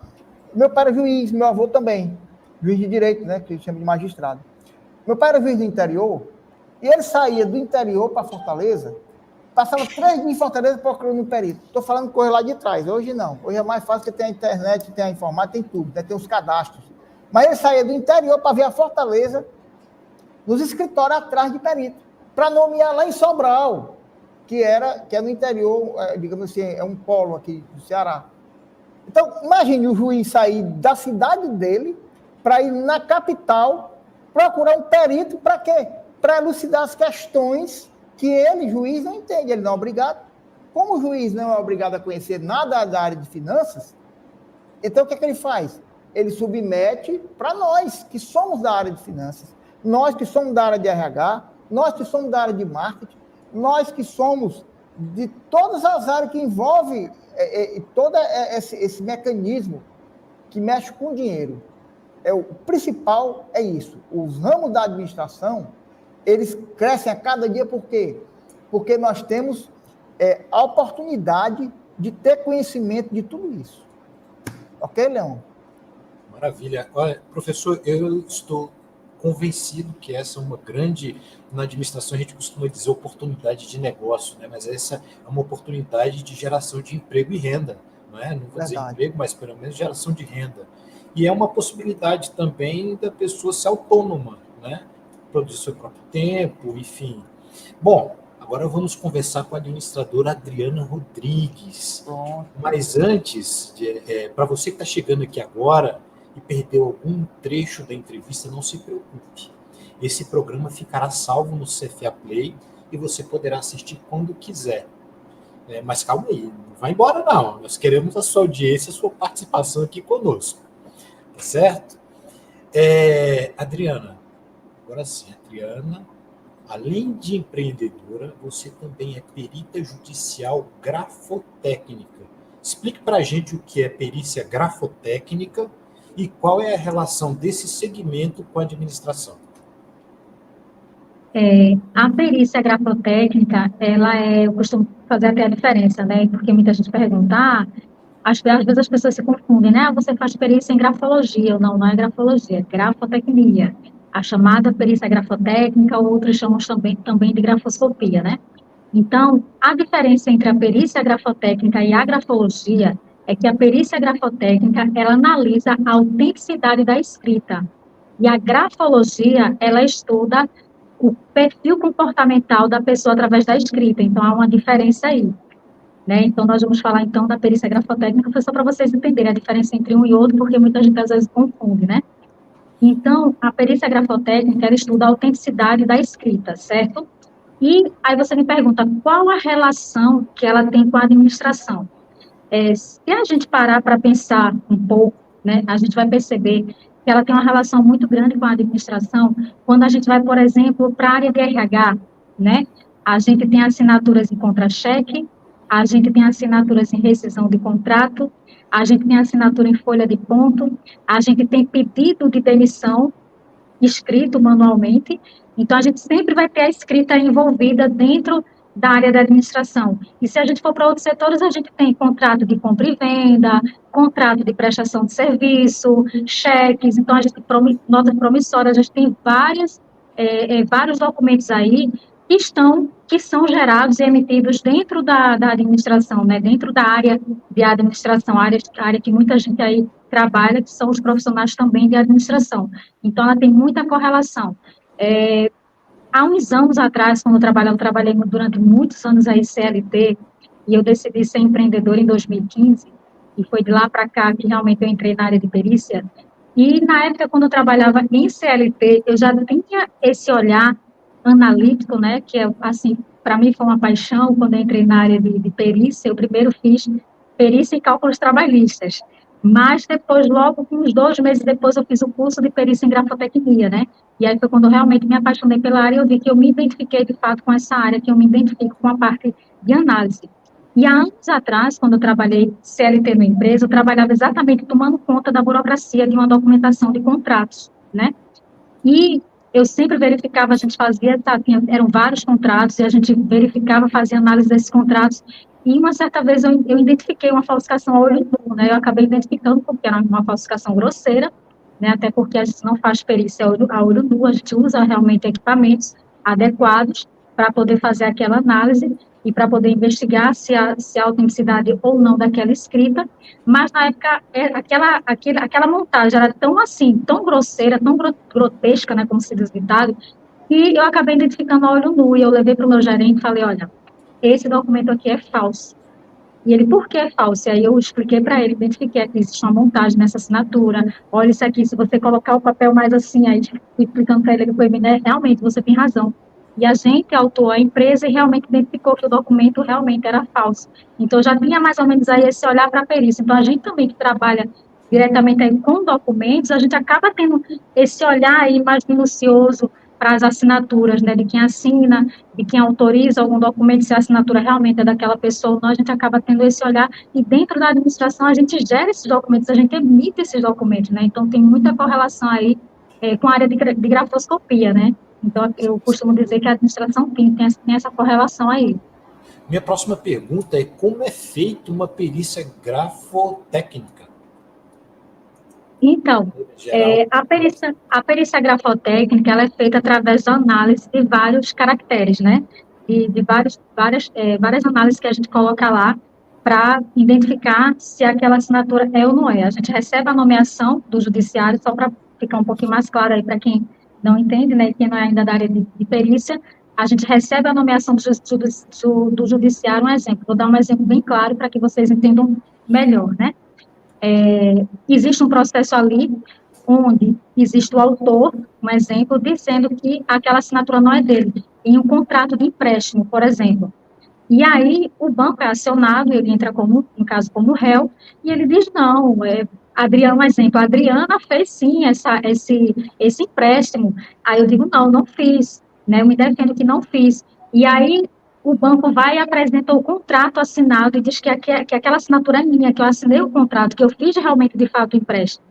meu pai era juiz, meu avô também, juiz de direito, né, que chama de magistrado. Meu pai era juiz do interior, e ele saía do interior para Fortaleza, passava 3 dias em Fortaleza procurando um perito. Estou falando coisa lá de trás, hoje não. Hoje é mais fácil porque tem a internet, tem a informática, tem tudo, né, tem os cadastros. Mas ele saía do interior para ver a Fortaleza, nos escritórios atrás de perito, para nomear lá em Sobral, que é no interior, digamos assim, é um polo aqui do Ceará. Então, imagine o juiz sair da cidade dele para ir na capital procurar um perito para quê? Para elucidar as questões que ele, juiz, não entende, ele não é obrigado. Como o juiz não é obrigado a conhecer nada da área de finanças, então o que ele faz? Ele submete para nós, que somos da área de finanças, nós que somos da área de RH, nós que somos da área de marketing, nós que somos de todas as áreas que envolvem todo esse mecanismo que mexe com o dinheiro. O principal é isso. Os ramos da administração, eles crescem a cada dia por quê? Porque nós temos a oportunidade de ter conhecimento de tudo isso. Ok, Leão? Maravilha. Olha, professor, eu estou convencido que essa é uma grande, na administração a gente costuma dizer oportunidade de negócio, né? Mas essa é uma oportunidade de geração de emprego e renda, não é? Não vou dizer emprego, mas pelo menos geração de renda. E é uma possibilidade também da pessoa ser autônoma, né? Produzir seu próprio tempo, enfim. Bom, agora vamos conversar com a administradora Adriana Rodrigues. Pronto. Mas antes, para você que está chegando aqui agora e perdeu algum trecho da entrevista, não se preocupe. Esse programa ficará salvo no CFA Play e você poderá assistir quando quiser. Mas calma aí, não vai embora não. Nós queremos a sua audiência, a sua participação aqui conosco. Tá certo? Adriana, agora sim, Adriana, além de empreendedora, você também é perita judicial grafotécnica. Explique para a gente o que é perícia grafotécnica e qual é a relação desse segmento com a administração. A perícia grafotécnica, eu costumo fazer até a diferença, né? Porque muita gente pergunta, às vezes as pessoas se confundem, né? Você faz perícia em grafologia, não é grafologia, é grafotecnia. A chamada perícia grafotécnica, outros chamam também de grafoscopia, né? Então, a diferença entre a perícia grafotécnica e a grafologia é que a perícia grafotécnica, ela analisa a autenticidade da escrita. E a grafologia, ela estuda o perfil comportamental da pessoa através da escrita. Então, há uma diferença aí. Né? Então, nós vamos falar, então, da perícia grafotécnica, foi só para vocês entenderem a diferença entre um e outro, porque muita gente, às vezes, confunde, né? Então, a perícia grafotécnica, ela estuda a autenticidade da escrita, certo? E aí você me pergunta, qual a relação que ela tem com a administração? Se a gente parar para pensar um pouco, né, a gente vai perceber que ela tem uma relação muito grande com a administração, quando a gente vai, por exemplo, para a área de RH, né? A gente tem assinaturas em contra-cheque, a gente tem assinaturas em rescisão de contrato, a gente tem assinatura em folha de ponto, a gente tem pedido de demissão escrito manualmente, então a gente sempre vai ter a escrita envolvida dentro da área da administração. E se a gente for para outros setores, a gente tem contrato de compra e venda, contrato de prestação de serviço, cheques, então a gente tem nota promissória, a gente tem várias vários documentos aí que são gerados e emitidos dentro da administração, né, dentro da área de administração, área que muita gente aí trabalha, que são os profissionais também de administração. Então, ela tem muita correlação. Há uns anos atrás, quando eu trabalhei durante muitos anos aí CLT, e eu decidi ser empreendedora em 2015, e foi de lá para cá que realmente eu entrei na área de perícia. E na época, quando eu trabalhava em CLT, eu já tinha esse olhar analítico, né, que é, assim, para mim foi uma paixão quando eu entrei na área de perícia. Eu primeiro fiz perícia e cálculos trabalhistas, mas depois, logo, uns 2 meses depois, eu fiz o curso de perícia em grafotecnia, né, e aí foi quando eu realmente me apaixonei pela área e eu vi que eu me identifiquei, de fato, com essa área, que eu me identifico com a parte de análise. E há anos atrás, quando eu trabalhei CLT na empresa, eu trabalhava exatamente tomando conta da burocracia de uma documentação de contratos, né? E eu sempre verificava, a gente fazia, eram vários contratos, e a gente verificava, fazia análise desses contratos, e uma certa vez eu identifiquei uma falsificação a olho nu, né? Eu acabei identificando porque era uma falsificação grosseira, né? Até porque a gente não faz perícia a olho nu, a gente usa realmente equipamentos adequados para poder fazer aquela análise e para poder investigar se há autenticidade ou não daquela escrita, mas na época aquela montagem era tão assim, tão grosseira, tão grotesca, né, como se diz o ditado, que eu acabei identificando a olho nu, e eu levei para o meu gerente e falei, olha, esse documento aqui é falso. E ele, por que é falso? E aí eu expliquei para ele, identifiquei que existe uma montagem nessa assinatura, olha isso aqui, se você colocar o papel mais assim, aí fui explicando para ele, ele foi, né, realmente, você tem razão. E a gente autuou a empresa e realmente identificou que o documento realmente era falso. Então, já tinha mais ou menos aí esse olhar para a perícia. Então, a gente também que trabalha diretamente aí com documentos, a gente acaba tendo esse olhar aí mais minucioso para as assinaturas, né, de quem assina, de quem autoriza algum documento, se a assinatura realmente é daquela pessoa ou não, a gente acaba tendo esse olhar, e dentro da administração a gente gera esses documentos, a gente emite esses documentos, né, então tem muita correlação aí com a área de grafoscopia, né, então eu costumo dizer que a administração tem essa correlação aí. Minha próxima pergunta é como é feita uma perícia grafotécnica? Então, a perícia grafotécnica, ela é feita através da análise de vários caracteres, né? De várias análises que a gente coloca lá para identificar se aquela assinatura é ou não é. A gente recebe a nomeação do judiciário, só para ficar um pouquinho mais claro aí para quem não entende, né? Quem não é ainda da área de perícia, a gente recebe a nomeação do judiciário. Um exemplo, vou dar um exemplo bem claro para que vocês entendam melhor, né? Existe um processo ali onde existe o autor, um exemplo, dizendo que aquela assinatura não é dele, em um contrato de empréstimo, por exemplo. E aí o banco é acionado, ele entra como, no caso, como réu, e ele diz, não, Adriana, um exemplo, a Adriana fez sim esse empréstimo. Aí eu digo, não fiz, né, eu me defendo que não fiz. E aí o banco vai e apresenta o contrato assinado e diz que aquela assinatura é minha, que eu assinei o contrato, que eu fiz realmente, de fato, o empréstimo.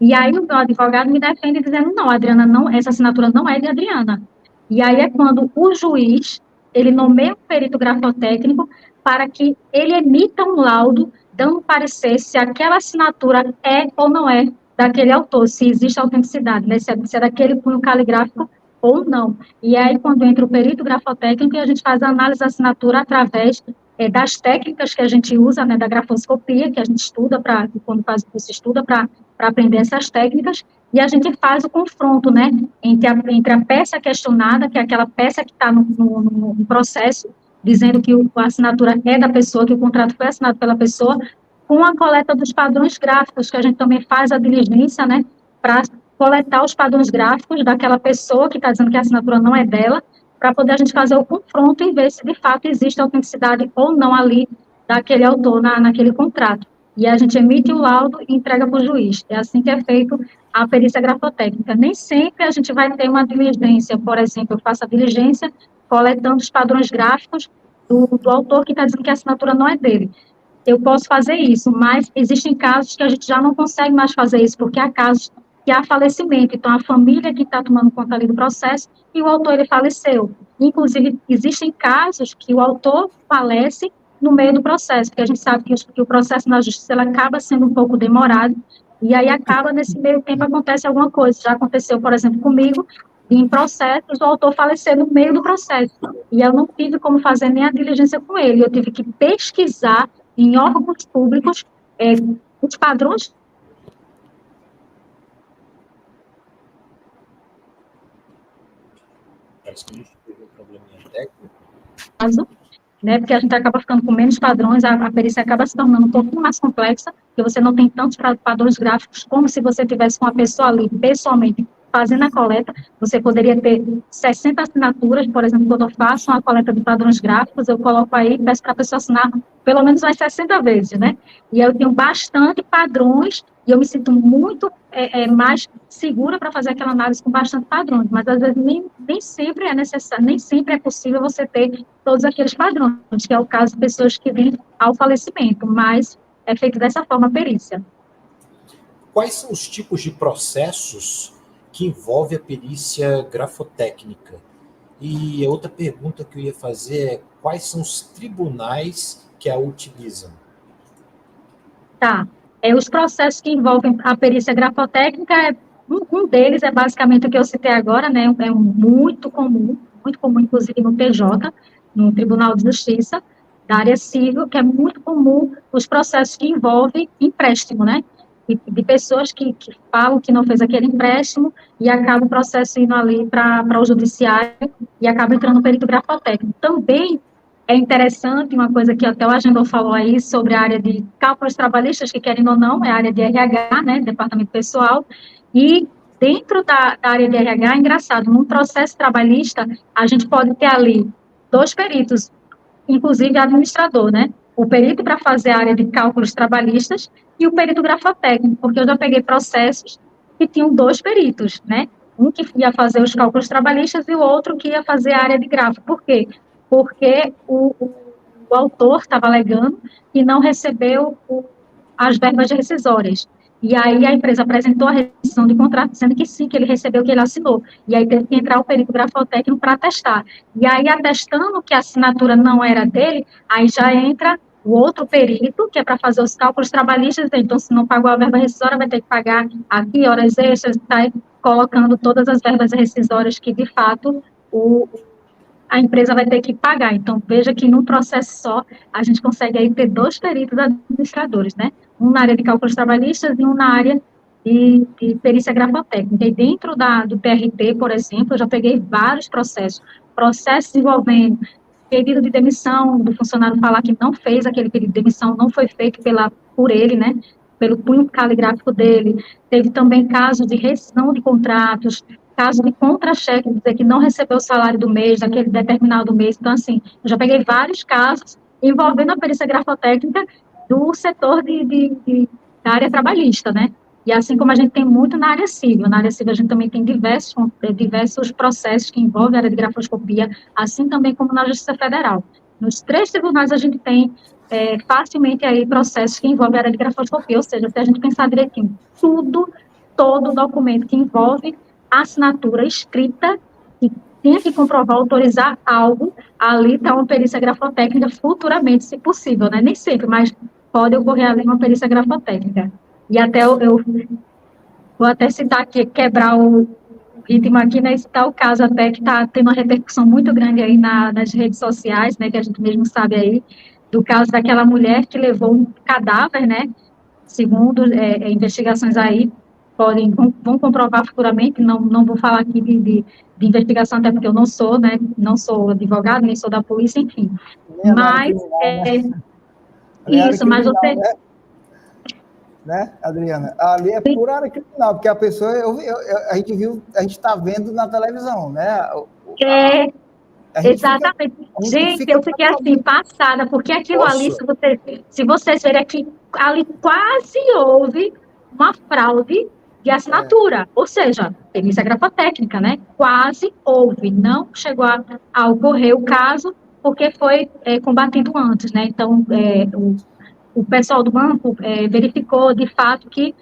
E aí o meu advogado me defende dizendo, não, Adriana, não, essa assinatura não é de Adriana. E aí é quando o juiz, ele nomeia um perito grafotécnico para que ele emita um laudo dando parecer se aquela assinatura é ou não é daquele autor, se existe autenticidade, né, se é daquele punho caligráfico ou não. E aí, quando entra o perito grafotécnico, a gente faz a análise da assinatura através das técnicas que a gente usa, né, da grafoscopia, que a gente estuda, quando faz o curso, estuda para aprender essas técnicas, e a gente faz o confronto, né, entre a peça questionada, que é aquela peça que está no processo, dizendo que a assinatura é da pessoa, que o contrato foi assinado pela pessoa, com a coleta dos padrões gráficos, que a gente também faz a diligência, né, para coletar os padrões gráficos daquela pessoa que está dizendo que a assinatura não é dela, para poder a gente fazer o confronto e ver se de fato existe autenticidade ou não ali daquele autor naquele contrato. E a gente emite o laudo e entrega para o juiz. É assim que é feito a perícia grafotécnica. Nem sempre a gente vai ter uma diligência, por exemplo, eu faço a diligência coletando os padrões gráficos do autor que está dizendo que a assinatura não é dele. Eu posso fazer isso, mas existem casos que a gente já não consegue mais fazer isso, porque há casos que há falecimento, então a família que está tomando conta ali do processo e o autor, ele faleceu. Inclusive, existem casos que o autor falece no meio do processo, porque a gente sabe que o processo na justiça ele acaba sendo um pouco demorado, e aí acaba, nesse meio tempo, acontece alguma coisa. Já aconteceu, por exemplo, comigo, em processos, o autor falecer no meio do processo. E eu não tive como fazer nem a diligência com ele. Eu tive que pesquisar em órgãos públicos os padrões. Parece que a gente teve um probleminha técnico. Né, porque a gente acaba ficando com menos padrões, a perícia acaba se tornando um pouco mais complexa, porque você não tem tantos padrões gráficos como se você tivesse com a pessoa ali, pessoalmente, fazendo a coleta. Você poderia ter 60 assinaturas, por exemplo, quando eu faço uma coleta de padrões gráficos, eu coloco aí, peço para a pessoa assinar pelo menos umas 60 vezes, né? E eu tenho bastante padrões, e eu me sinto muito mais segura para fazer aquela análise com bastante padrões, mas às vezes nem sempre é necessário, nem sempre é possível você ter todos aqueles padrões, que é o caso de pessoas que vêm ao falecimento, mas é feito dessa forma a perícia. Quais são os tipos de processos que envolvem a perícia grafotécnica? E a outra pergunta que eu ia fazer é quais são os tribunais que a utilizam? Tá. Os processos que envolvem a perícia grafotécnica, um deles é basicamente o que eu citei agora, né? É muito comum, inclusive no TJ, no Tribunal de Justiça, da área civil, que é muito comum os processos que envolvem empréstimo, né? De pessoas que falam que não fez aquele empréstimo e acaba o processo indo ali para o judiciário e acaba entrando no perito grafotécnico. Também é interessante uma coisa que até o Agendor falou aí sobre a área de cálculos trabalhistas, que querem ou não, é a área de RH, né, departamento pessoal, e dentro da área de RH, é engraçado, num processo trabalhista, a gente pode ter ali 2 peritos, inclusive administrador, né, o perito para fazer a área de cálculos trabalhistas e o perito grafotécnico, porque eu já peguei processos que tinham 2 peritos, né, um que ia fazer os cálculos trabalhistas e o outro que ia fazer a área de gráfico. Por quê? Porque o autor estava alegando que não recebeu as verbas rescisórias. E aí a empresa apresentou a rescisão de contrato, dizendo que sim, que ele recebeu, que ele assinou. E aí teve que entrar o perito grafotécnico para atestar. E aí, atestando que a assinatura não era dele, aí já entra o outro perito, que é para fazer os cálculos trabalhistas. Então, se não pagou a verba rescisória, vai ter que pagar aqui horas extras, tá colocando todas as verbas rescisórias que, de fato, a empresa vai ter que pagar. Então, veja que num processo só, a gente consegue aí ter 2 peritos administradores, né? Um na área de cálculos trabalhistas e um na área de perícia grafotécnica. E dentro do TRT, por exemplo, eu já peguei vários processos envolvendo pedido de demissão do funcionário falar que não fez aquele pedido de demissão, não foi feito por ele, né? Pelo punho caligráfico dele. Teve também casos de rescisão de contratos, caso de contra-cheque, dizer que não recebeu o salário do mês, daquele determinado mês. Então, assim, eu já peguei vários casos envolvendo a perícia grafotécnica do setor da área trabalhista, né? E assim como a gente tem muito na área civil a gente também tem diversos processos que envolvem a área de grafoscopia, assim também como na Justiça Federal. Nos 3 tribunais a gente tem facilmente aí processos que envolvem a área de grafoscopia, ou seja, se a gente pensar direitinho, todo documento que envolve a assinatura escrita, que tinha que comprovar, autorizar algo, ali está uma perícia grafotécnica futuramente, se possível, né? Nem sempre, mas pode ocorrer ali uma perícia grafotécnica. E até eu vou até citar aqui, quebrar o ritmo aqui, né? Citar o caso até que está tendo uma repercussão muito grande aí nas redes sociais, né? Que a gente mesmo sabe aí, do caso daquela mulher que levou um cadáver, né? Segundo investigações aí, vão comprovar futuramente, não vou falar aqui de investigação, até porque eu não sou, né? Não sou advogado, nem sou da polícia, enfim. Mas, isso, mas você... Né, Adriana? Ali é pura área criminal, porque a pessoa, a gente está vendo na televisão, né? Exatamente. Gente, eu fiquei assim, passada, porque aquilo ali, se vocês verem aqui, ali quase houve uma fraude de assinatura, ou seja, perícia grafotécnica, né? Quase houve, não chegou a ocorrer o caso, porque foi combatido antes, né? Então, o pessoal do banco verificou, de fato, que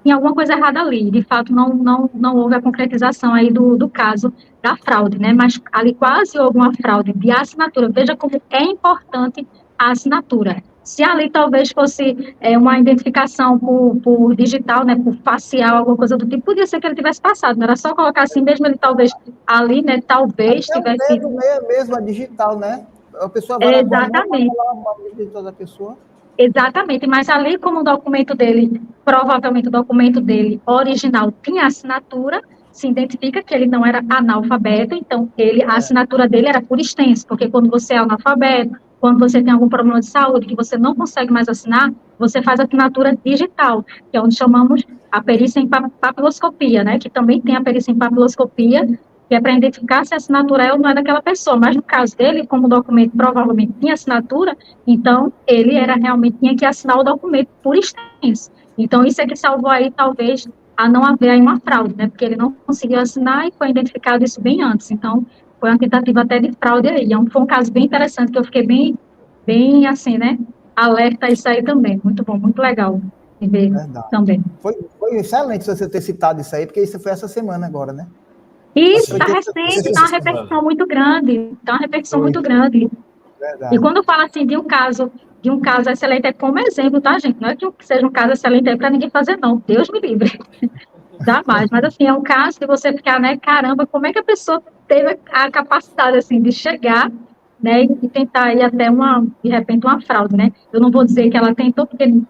tinha alguma coisa errada ali. De fato, não houve a concretização aí do caso da fraude, né? Mas ali quase houve uma fraude de assinatura. Veja como é importante a assinatura. Se ali talvez fosse uma identificação por digital, né, por facial, alguma coisa do tipo, podia ser que ele tivesse passado, não era só colocar assim, mesmo ele talvez ali, né, talvez Até o tivesse... dedo mesmo, a digital, né? A pessoa vai na mão para Exatamente. falar o nome de toda a pessoa. Exatamente, mas ali como o documento dele, provavelmente o documento dele original tinha assinatura, se identifica que ele não era analfabeto, então a assinatura dele era por extenso, porque quando você é analfabeto, quando você tem algum problema de saúde que você não consegue mais assinar, você faz assinatura digital, que é onde chamamos a perícia em papiloscopia, né, que também tem a perícia em papiloscopia, que é para identificar se a assinatura é ou não é daquela pessoa, mas no caso dele, como o documento provavelmente tinha assinatura, então ele tinha que assinar o documento por extenso. Então, isso é que salvou aí, talvez, a não haver aí uma fraude, né, porque ele não conseguiu assinar e foi identificado isso bem antes, então, foi uma tentativa até de fraude aí, foi um caso bem interessante, que eu fiquei bem assim, né, alerta a isso aí também, muito bom, muito legal de ver Verdade. também. Foi excelente você ter citado isso aí, porque isso foi essa semana agora, né? Isso, está recente, está uma repercussão muito grande, Verdade. E quando eu falo assim de um caso excelente, é como exemplo, tá, gente? Não é que seja um caso excelente aí para ninguém fazer, não. Deus me livre. Jamais. Mas, assim, é um caso de você ficar, né, caramba, como é que a pessoa teve a capacidade, assim, de chegar, né, e tentar ir até de repente, uma fraude, né? Eu não vou dizer que ela tentou, porque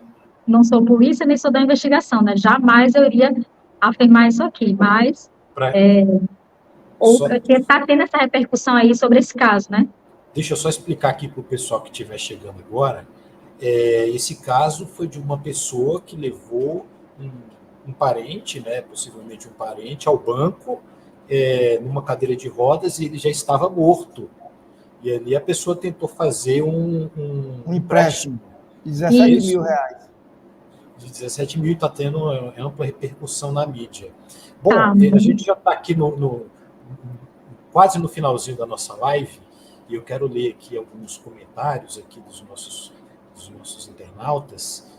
não sou polícia, nem sou da investigação, né? Jamais eu iria afirmar isso aqui, mas está tendo essa repercussão aí sobre esse caso, né? Deixa eu só explicar aqui para o pessoal que estiver chegando agora. Esse caso foi de uma pessoa que levou um parente, né, possivelmente um parente, ao banco, numa cadeira de rodas, e ele já estava morto. E ali a pessoa tentou fazer um empréstimo de 17 mil reais. De 17 mil, está tendo ampla repercussão na mídia. Bom, a gente já está aqui quase no finalzinho da nossa live, e eu quero ler aqui alguns comentários aqui dos nossos internautas.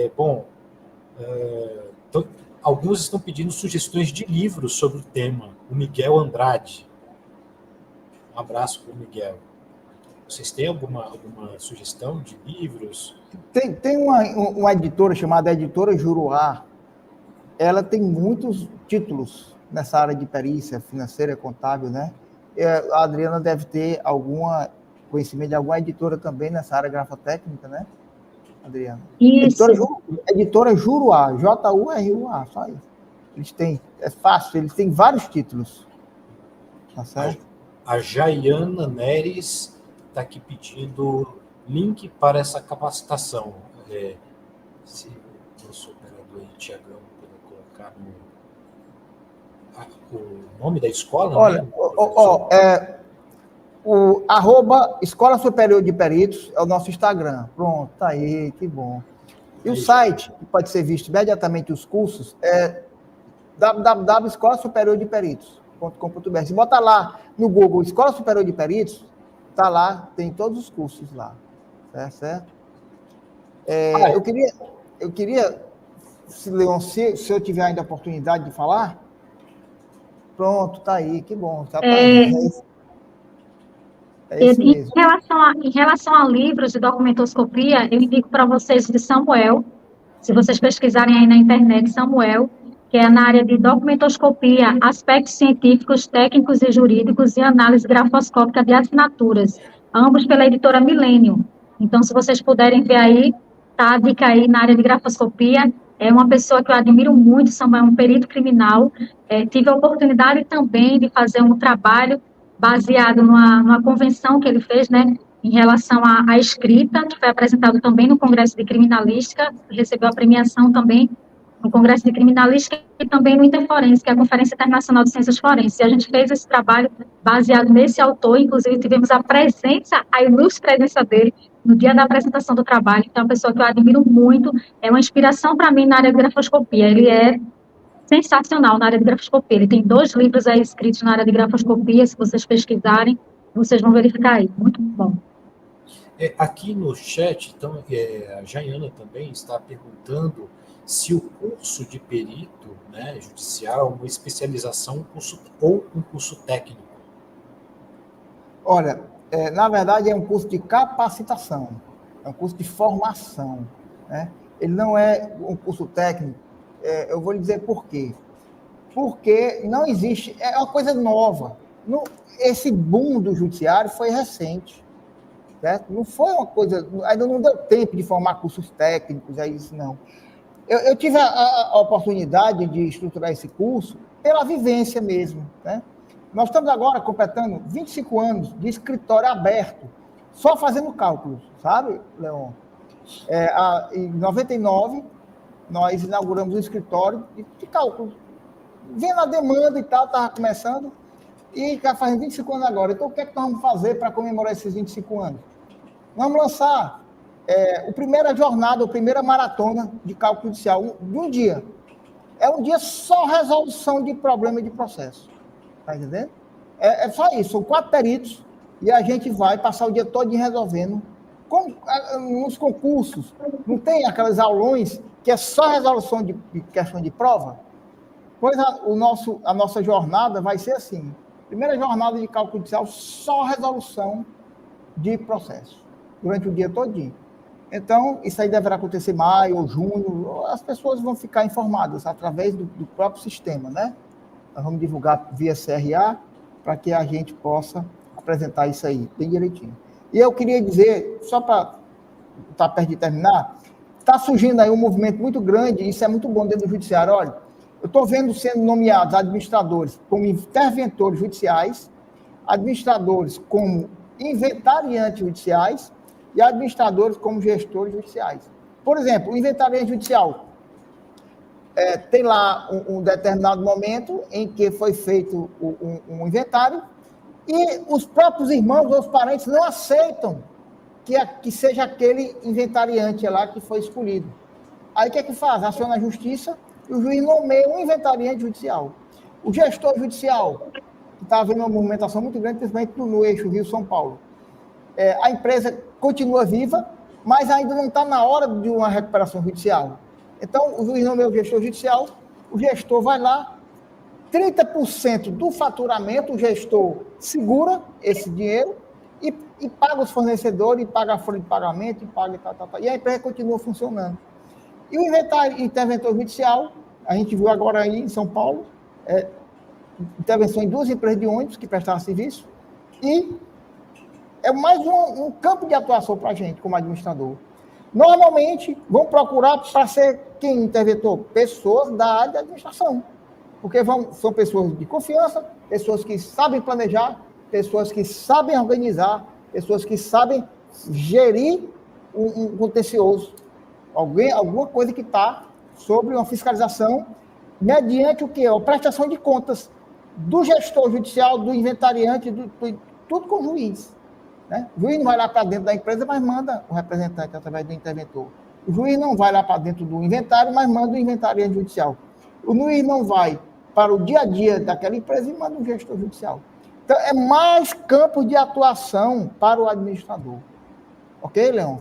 Então, alguns estão pedindo sugestões de livros sobre o tema. O Miguel Andrade. Um abraço para o Miguel. Vocês têm alguma sugestão de livros? Tem uma editora chamada Editora Juruá. Ela tem muitos títulos nessa área de perícia financeira, contábil, né? A Adriana deve ter conhecimento de alguma editora também nessa área grafotécnica, né, Adriana? Isso. Editora Juruá, J-U-R-U-A, só isso. É fácil, eles têm vários títulos. Tá certo? A Jaiana Neres está aqui pedindo link para essa capacitação. Se o nosso operador Tiagão puder colocar o nome da escola. Olha, né? o @Escola Superior de Peritos é o nosso Instagram. Pronto, tá aí, que bom. E o site, que pode ser visto imediatamente os cursos, é www.escolasuperiordeperitos.com.br. Se botar lá no Google Escola Superior de Peritos, tá lá, tem todos os cursos lá. Certo? Eu queria, Leon, se eu tiver ainda a oportunidade de falar, pronto, tá aí, que bom. Tá isso mesmo. Em relação a livros de documentoscopia, eu indico para vocês de Samuel, se vocês pesquisarem aí na internet, Samuel, que é na área de documentoscopia, aspectos científicos, técnicos e jurídicos e análise grafoscópica de assinaturas, ambos pela editora Millennium. Então, se vocês puderem ver aí, tá a dica aí na área de grafoscopia. É uma pessoa que eu admiro muito, Samuel, é um perito criminal. Tive a oportunidade também de fazer um trabalho baseado numa convenção que ele fez, né, em relação à escrita, que foi apresentado também no Congresso de Criminalística, recebeu a premiação também no Congresso de Criminalística e também no Interforense, que é a Conferência Internacional de Ciências Forenses. E a gente fez esse trabalho baseado nesse autor, inclusive tivemos a ilustre presença dele no dia da apresentação do trabalho. Então, é uma pessoa que eu admiro muito, é uma inspiração para mim na área de grafoscopia. Ele é sensacional na área de grafoscopia. Ele tem 2 livros aí escritos na área de grafoscopia, se vocês pesquisarem, vocês vão verificar aí. Muito bom. Aqui no chat, então, a Jaiana também está perguntando se o curso de perito, né, judicial é uma especialização ou um curso técnico. Olha, na verdade é um curso de capacitação. é um curso de formação, né? Ele não é um curso técnico. Eu vou lhe dizer por quê. Porque não existe, é uma coisa nova. Esse boom do judiciário foi recente, certo? Não foi uma coisa, ainda não deu tempo de formar cursos técnicos, é isso não. Eu tive a oportunidade de estruturar esse curso pela vivência mesmo, né? Nós estamos agora completando 25 anos de escritório aberto, só fazendo cálculos, sabe, Leon? Em 99, nós inauguramos um escritório de cálculos. Vendo a demanda e tal, estava começando, e está fazendo 25 anos agora. Então, o que é que nós vamos fazer para comemorar esses 25 anos? Nós vamos lançar a primeira jornada, a primeira maratona de cálculo judicial de um dia. É um dia só resolução de problema e de processo. Está entendendo? É só isso, são 4 peritos, e a gente vai passar o dia todo resolvendo. Nos concursos, não tem aquelas aulões que é só resolução de questão de prova? Pois a nossa jornada vai ser assim. Primeira jornada de cálculo judicial, só resolução de processo, durante o dia todinho. Então, isso aí deverá acontecer em maio ou junho, as pessoas vão ficar informadas através do próprio sistema, né? Nós vamos divulgar via CRA para que a gente possa apresentar isso aí, bem direitinho. E eu queria dizer, só para estar perto de terminar, está surgindo aí um movimento muito grande, e isso é muito bom dentro do judiciário. Olha, eu estou vendo sendo nomeados administradores como interventores judiciais, administradores como inventariantes judiciais e administradores como gestores judiciais. Por exemplo, o inventariante judicial tem lá um determinado momento em que foi feito um inventário e os próprios irmãos ou os parentes não aceitam que seja aquele inventariante lá que foi escolhido. Aí o que é que faz? Aciona a justiça e o juiz nomeia um inventariante judicial. O gestor judicial, que está havendo uma movimentação muito grande, principalmente no eixo Rio-São Paulo. A empresa continua viva, mas ainda não está na hora de uma recuperação judicial. Então, o juiz nomeia o gestor judicial, o gestor vai lá, 30% do faturamento, o gestor segura esse dinheiro e paga os fornecedores, e paga a folha de pagamento, e paga e a empresa continua funcionando. E o interventor judicial, a gente viu agora aí em São Paulo, intervenção em 2 empresas de ônibus que prestaram serviço, e é mais um campo de atuação para a gente, como administrador. Normalmente, vão procurar para ser quem interventor? Pessoas da área de administração, porque são pessoas de confiança, pessoas que sabem planejar, pessoas que sabem organizar, pessoas que sabem gerir um contencioso, alguma coisa que está sobre uma fiscalização, mediante o quê? A prestação de contas do gestor judicial, do inventariante, tudo com o juiz. Né? O juiz não vai lá para dentro da empresa, mas manda o representante através do interventor. O juiz não vai lá para dentro do inventário, mas manda o inventariante judicial. O juiz não vai para o dia a dia daquela empresa e manda o gestor judicial. Então, é mais campo de atuação para o administrador. Ok, Leon?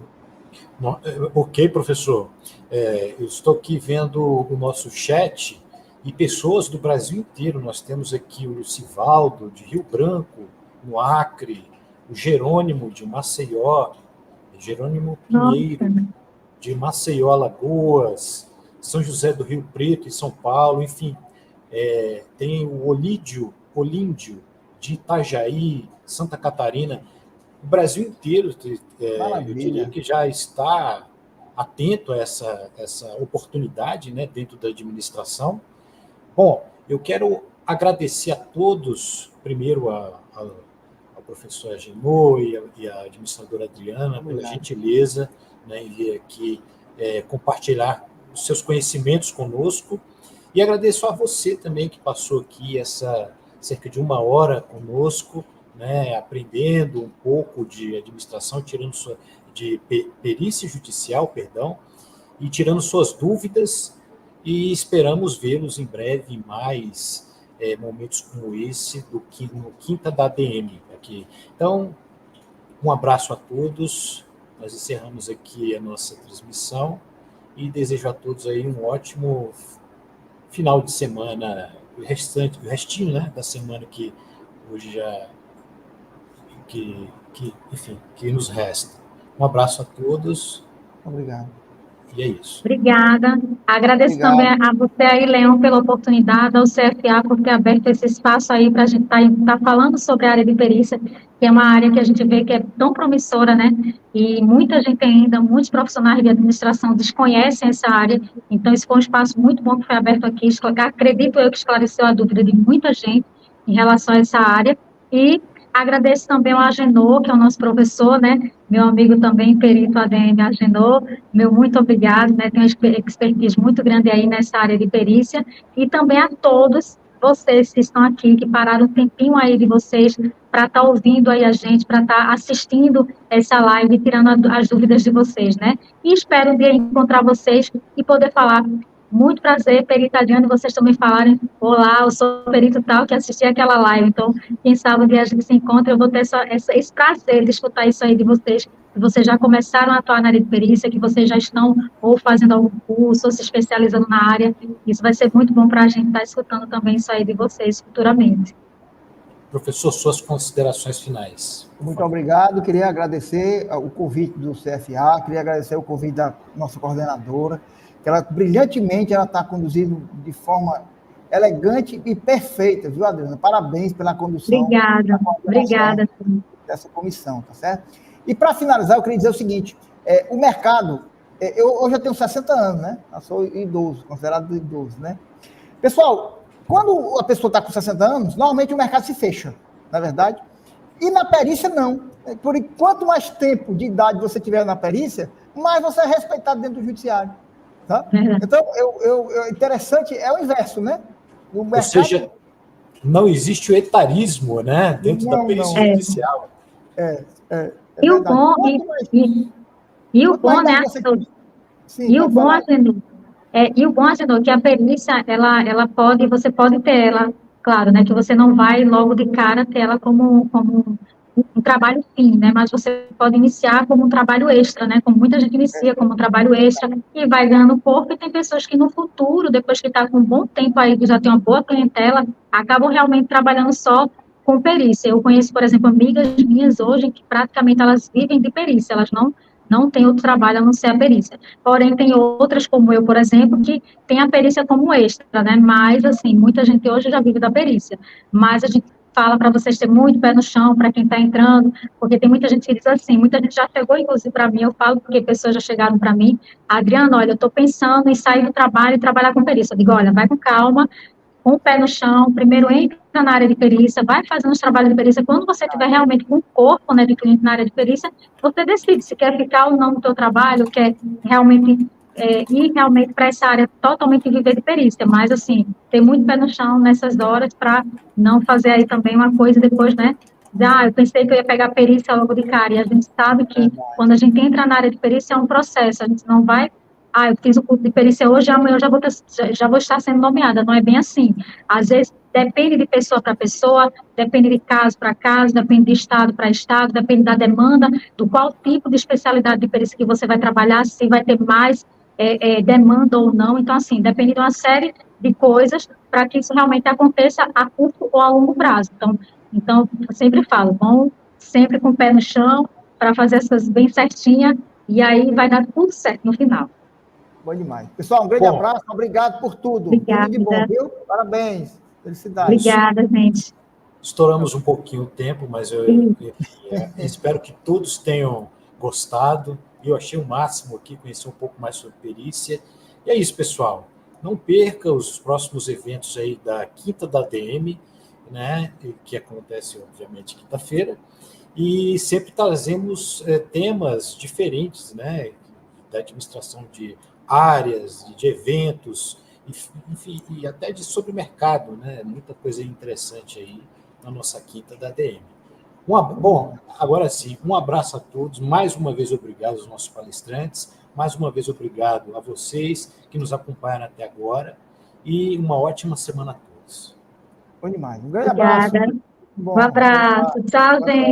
Ok, professor. Eu estou aqui vendo o nosso chat e pessoas do Brasil inteiro. Nós temos aqui o Lucivaldo, de Rio Branco, no Acre, o Jerônimo, de Maceió, Jerônimo Pinheiro, de Maceió, Alagoas, São José do Rio Preto, em São Paulo, enfim. Tem o Olíndio, de Itajaí, Santa Catarina. O Brasil inteiro, eu diria que já está atento a essa oportunidade, né, dentro da administração. Bom, eu quero agradecer a todos, primeiro ao professor Agenor e a administradora Adriana, pela gentileza, né, em vir aqui compartilhar os seus conhecimentos conosco, e agradeço a você também que passou aqui cerca de 1 hora conosco, né, aprendendo um pouco de administração, de perícia judicial, perdão, e tirando suas dúvidas, e esperamos vê-los em breve em mais momentos como esse no Quinta da ADM aqui. Então, um abraço a todos, nós encerramos aqui a nossa transmissão e desejo a todos aí um ótimo final de semana, o restinho, né, da semana que hoje já enfim, que nos resta. Um abraço a todos. Obrigado. E é isso. Obrigada. Agradeço também a você aí, Leão, pela oportunidade, ao CFA por ter aberto esse espaço aí para a gente estar falando sobre a área de perícia, que é uma área que a gente vê que é tão promissora, né? E muita gente ainda, muitos profissionais de administração desconhecem essa área. Então, esse foi um espaço muito bom que foi aberto aqui. Acredito eu que esclareceu a dúvida de muita gente em relação a essa área. E agradeço também ao Agenor, que é o nosso professor, né? Meu amigo também, perito ADM Agenor, meu muito obrigado, né? Tenho uma expertise muito grande aí nessa área de perícia, e também a todos vocês que estão aqui, que pararam um tempinho aí de vocês para estar ouvindo aí a gente, para estar assistindo essa live, tirando as dúvidas de vocês, né? E espero um dia encontrar vocês e poder falar. Muito prazer, perita Adriana, e vocês também falarem, olá, eu sou perito tal, que assisti aquela live, então, quem sabe um dia a gente se encontra, eu vou ter esse prazer de escutar isso aí de vocês, que vocês já começaram a atuar na área de perícia, que vocês já estão ou fazendo algum curso, ou se especializando na área, isso vai ser muito bom para a gente estar escutando também isso aí de vocês futuramente. Professor, suas considerações finais. Muito obrigado, queria agradecer o convite do CFA, queria agradecer o convite da nossa coordenadora, que ela brilhantemente está conduzindo de forma elegante e perfeita, viu, Adriana? Parabéns pela condução. Obrigada. Dessa comissão, tá certo? E para finalizar, eu queria dizer o seguinte, o mercado, eu já tenho 60 anos, né? Eu sou idoso, considerado idoso, né? Pessoal, quando a pessoa está com 60 anos, normalmente o mercado se fecha, na verdade, e na perícia não. Quanto mais tempo de idade você tiver na perícia, mais você é respeitado dentro do judiciário. Tá? Então, interessante, é o inverso, né? O mercado... Ou seja, não existe o etarismo, né? Dentro da perícia judicial. E o bom, e o bom, né, e o bom, Agenor, que a perícia, você pode ter ela, claro, né, que você não vai logo de cara ter ela como um trabalho fim, né, mas você pode iniciar como um trabalho extra, né, como muita gente inicia como um trabalho extra e vai ganhando corpo, e tem pessoas que no futuro, depois que está com um bom tempo aí, que já tem uma boa clientela, acabam realmente trabalhando só com perícia. Eu conheço, por exemplo, amigas minhas hoje que praticamente elas vivem de perícia, elas não têm outro trabalho a não ser a perícia. Porém, tem outras, como eu, por exemplo, que tem a perícia como extra, né? Mas, assim, muita gente hoje já vive da perícia. Mas a gente fala para vocês ter muito pé no chão, para quem está entrando, porque tem muita gente que diz assim, muita gente já chegou, inclusive, para mim, eu falo porque pessoas já chegaram para mim, Adriana, olha, eu estou pensando em sair do trabalho e trabalhar com perícia. Eu digo, olha, vai com calma, com o pé no chão, primeiro entra na área de perícia, vai fazendo os trabalhos de perícia, quando você tiver realmente com o corpo, né, de cliente na área de perícia, você decide se quer ficar ou não no seu trabalho, quer realmente ir realmente para essa área totalmente viver de perícia, mas assim, ter muito pé no chão nessas horas para não fazer aí também uma coisa depois, né, eu pensei que eu ia pegar perícia logo de cara, e a gente sabe que quando a gente entra na área de perícia é um processo, a gente não vai eu fiz o curso de perícia hoje, amanhã eu já vou estar sendo nomeada. Não é bem assim. Às vezes, depende de pessoa para pessoa, depende de caso para caso, depende de estado para estado, depende da demanda, do qual tipo de especialidade de perícia que você vai trabalhar, se vai ter mais demanda ou não. Então, assim, depende de uma série de coisas para que isso realmente aconteça a curto ou a longo prazo. Então eu sempre falo, vão sempre com o pé no chão, para fazer as coisas bem certinha, e aí vai dar tudo certo no final. Bom demais. Pessoal, um grande abraço, obrigado por tudo. Obrigada. Tudo de bom, viu? Parabéns. Felicidades. Obrigada, gente. Estouramos um pouquinho o tempo, mas eu espero que todos tenham gostado. Eu achei o máximo aqui, conhecer um pouco mais sobre perícia. E é isso, pessoal. Não perca os próximos eventos aí da Quinta da ADM, né, que acontece, obviamente, quinta-feira. E sempre trazemos temas diferentes, né, da administração de áreas, de eventos, enfim, e até sobre mercado, né? Muita coisa interessante aí na nossa Quinta da ADM. Bom, agora sim, um abraço a todos, mais uma vez obrigado aos nossos palestrantes, mais uma vez obrigado a vocês que nos acompanharam até agora, e uma ótima semana a todos. Bom demais. Um grande abraço. Um abraço. Tchau, gente.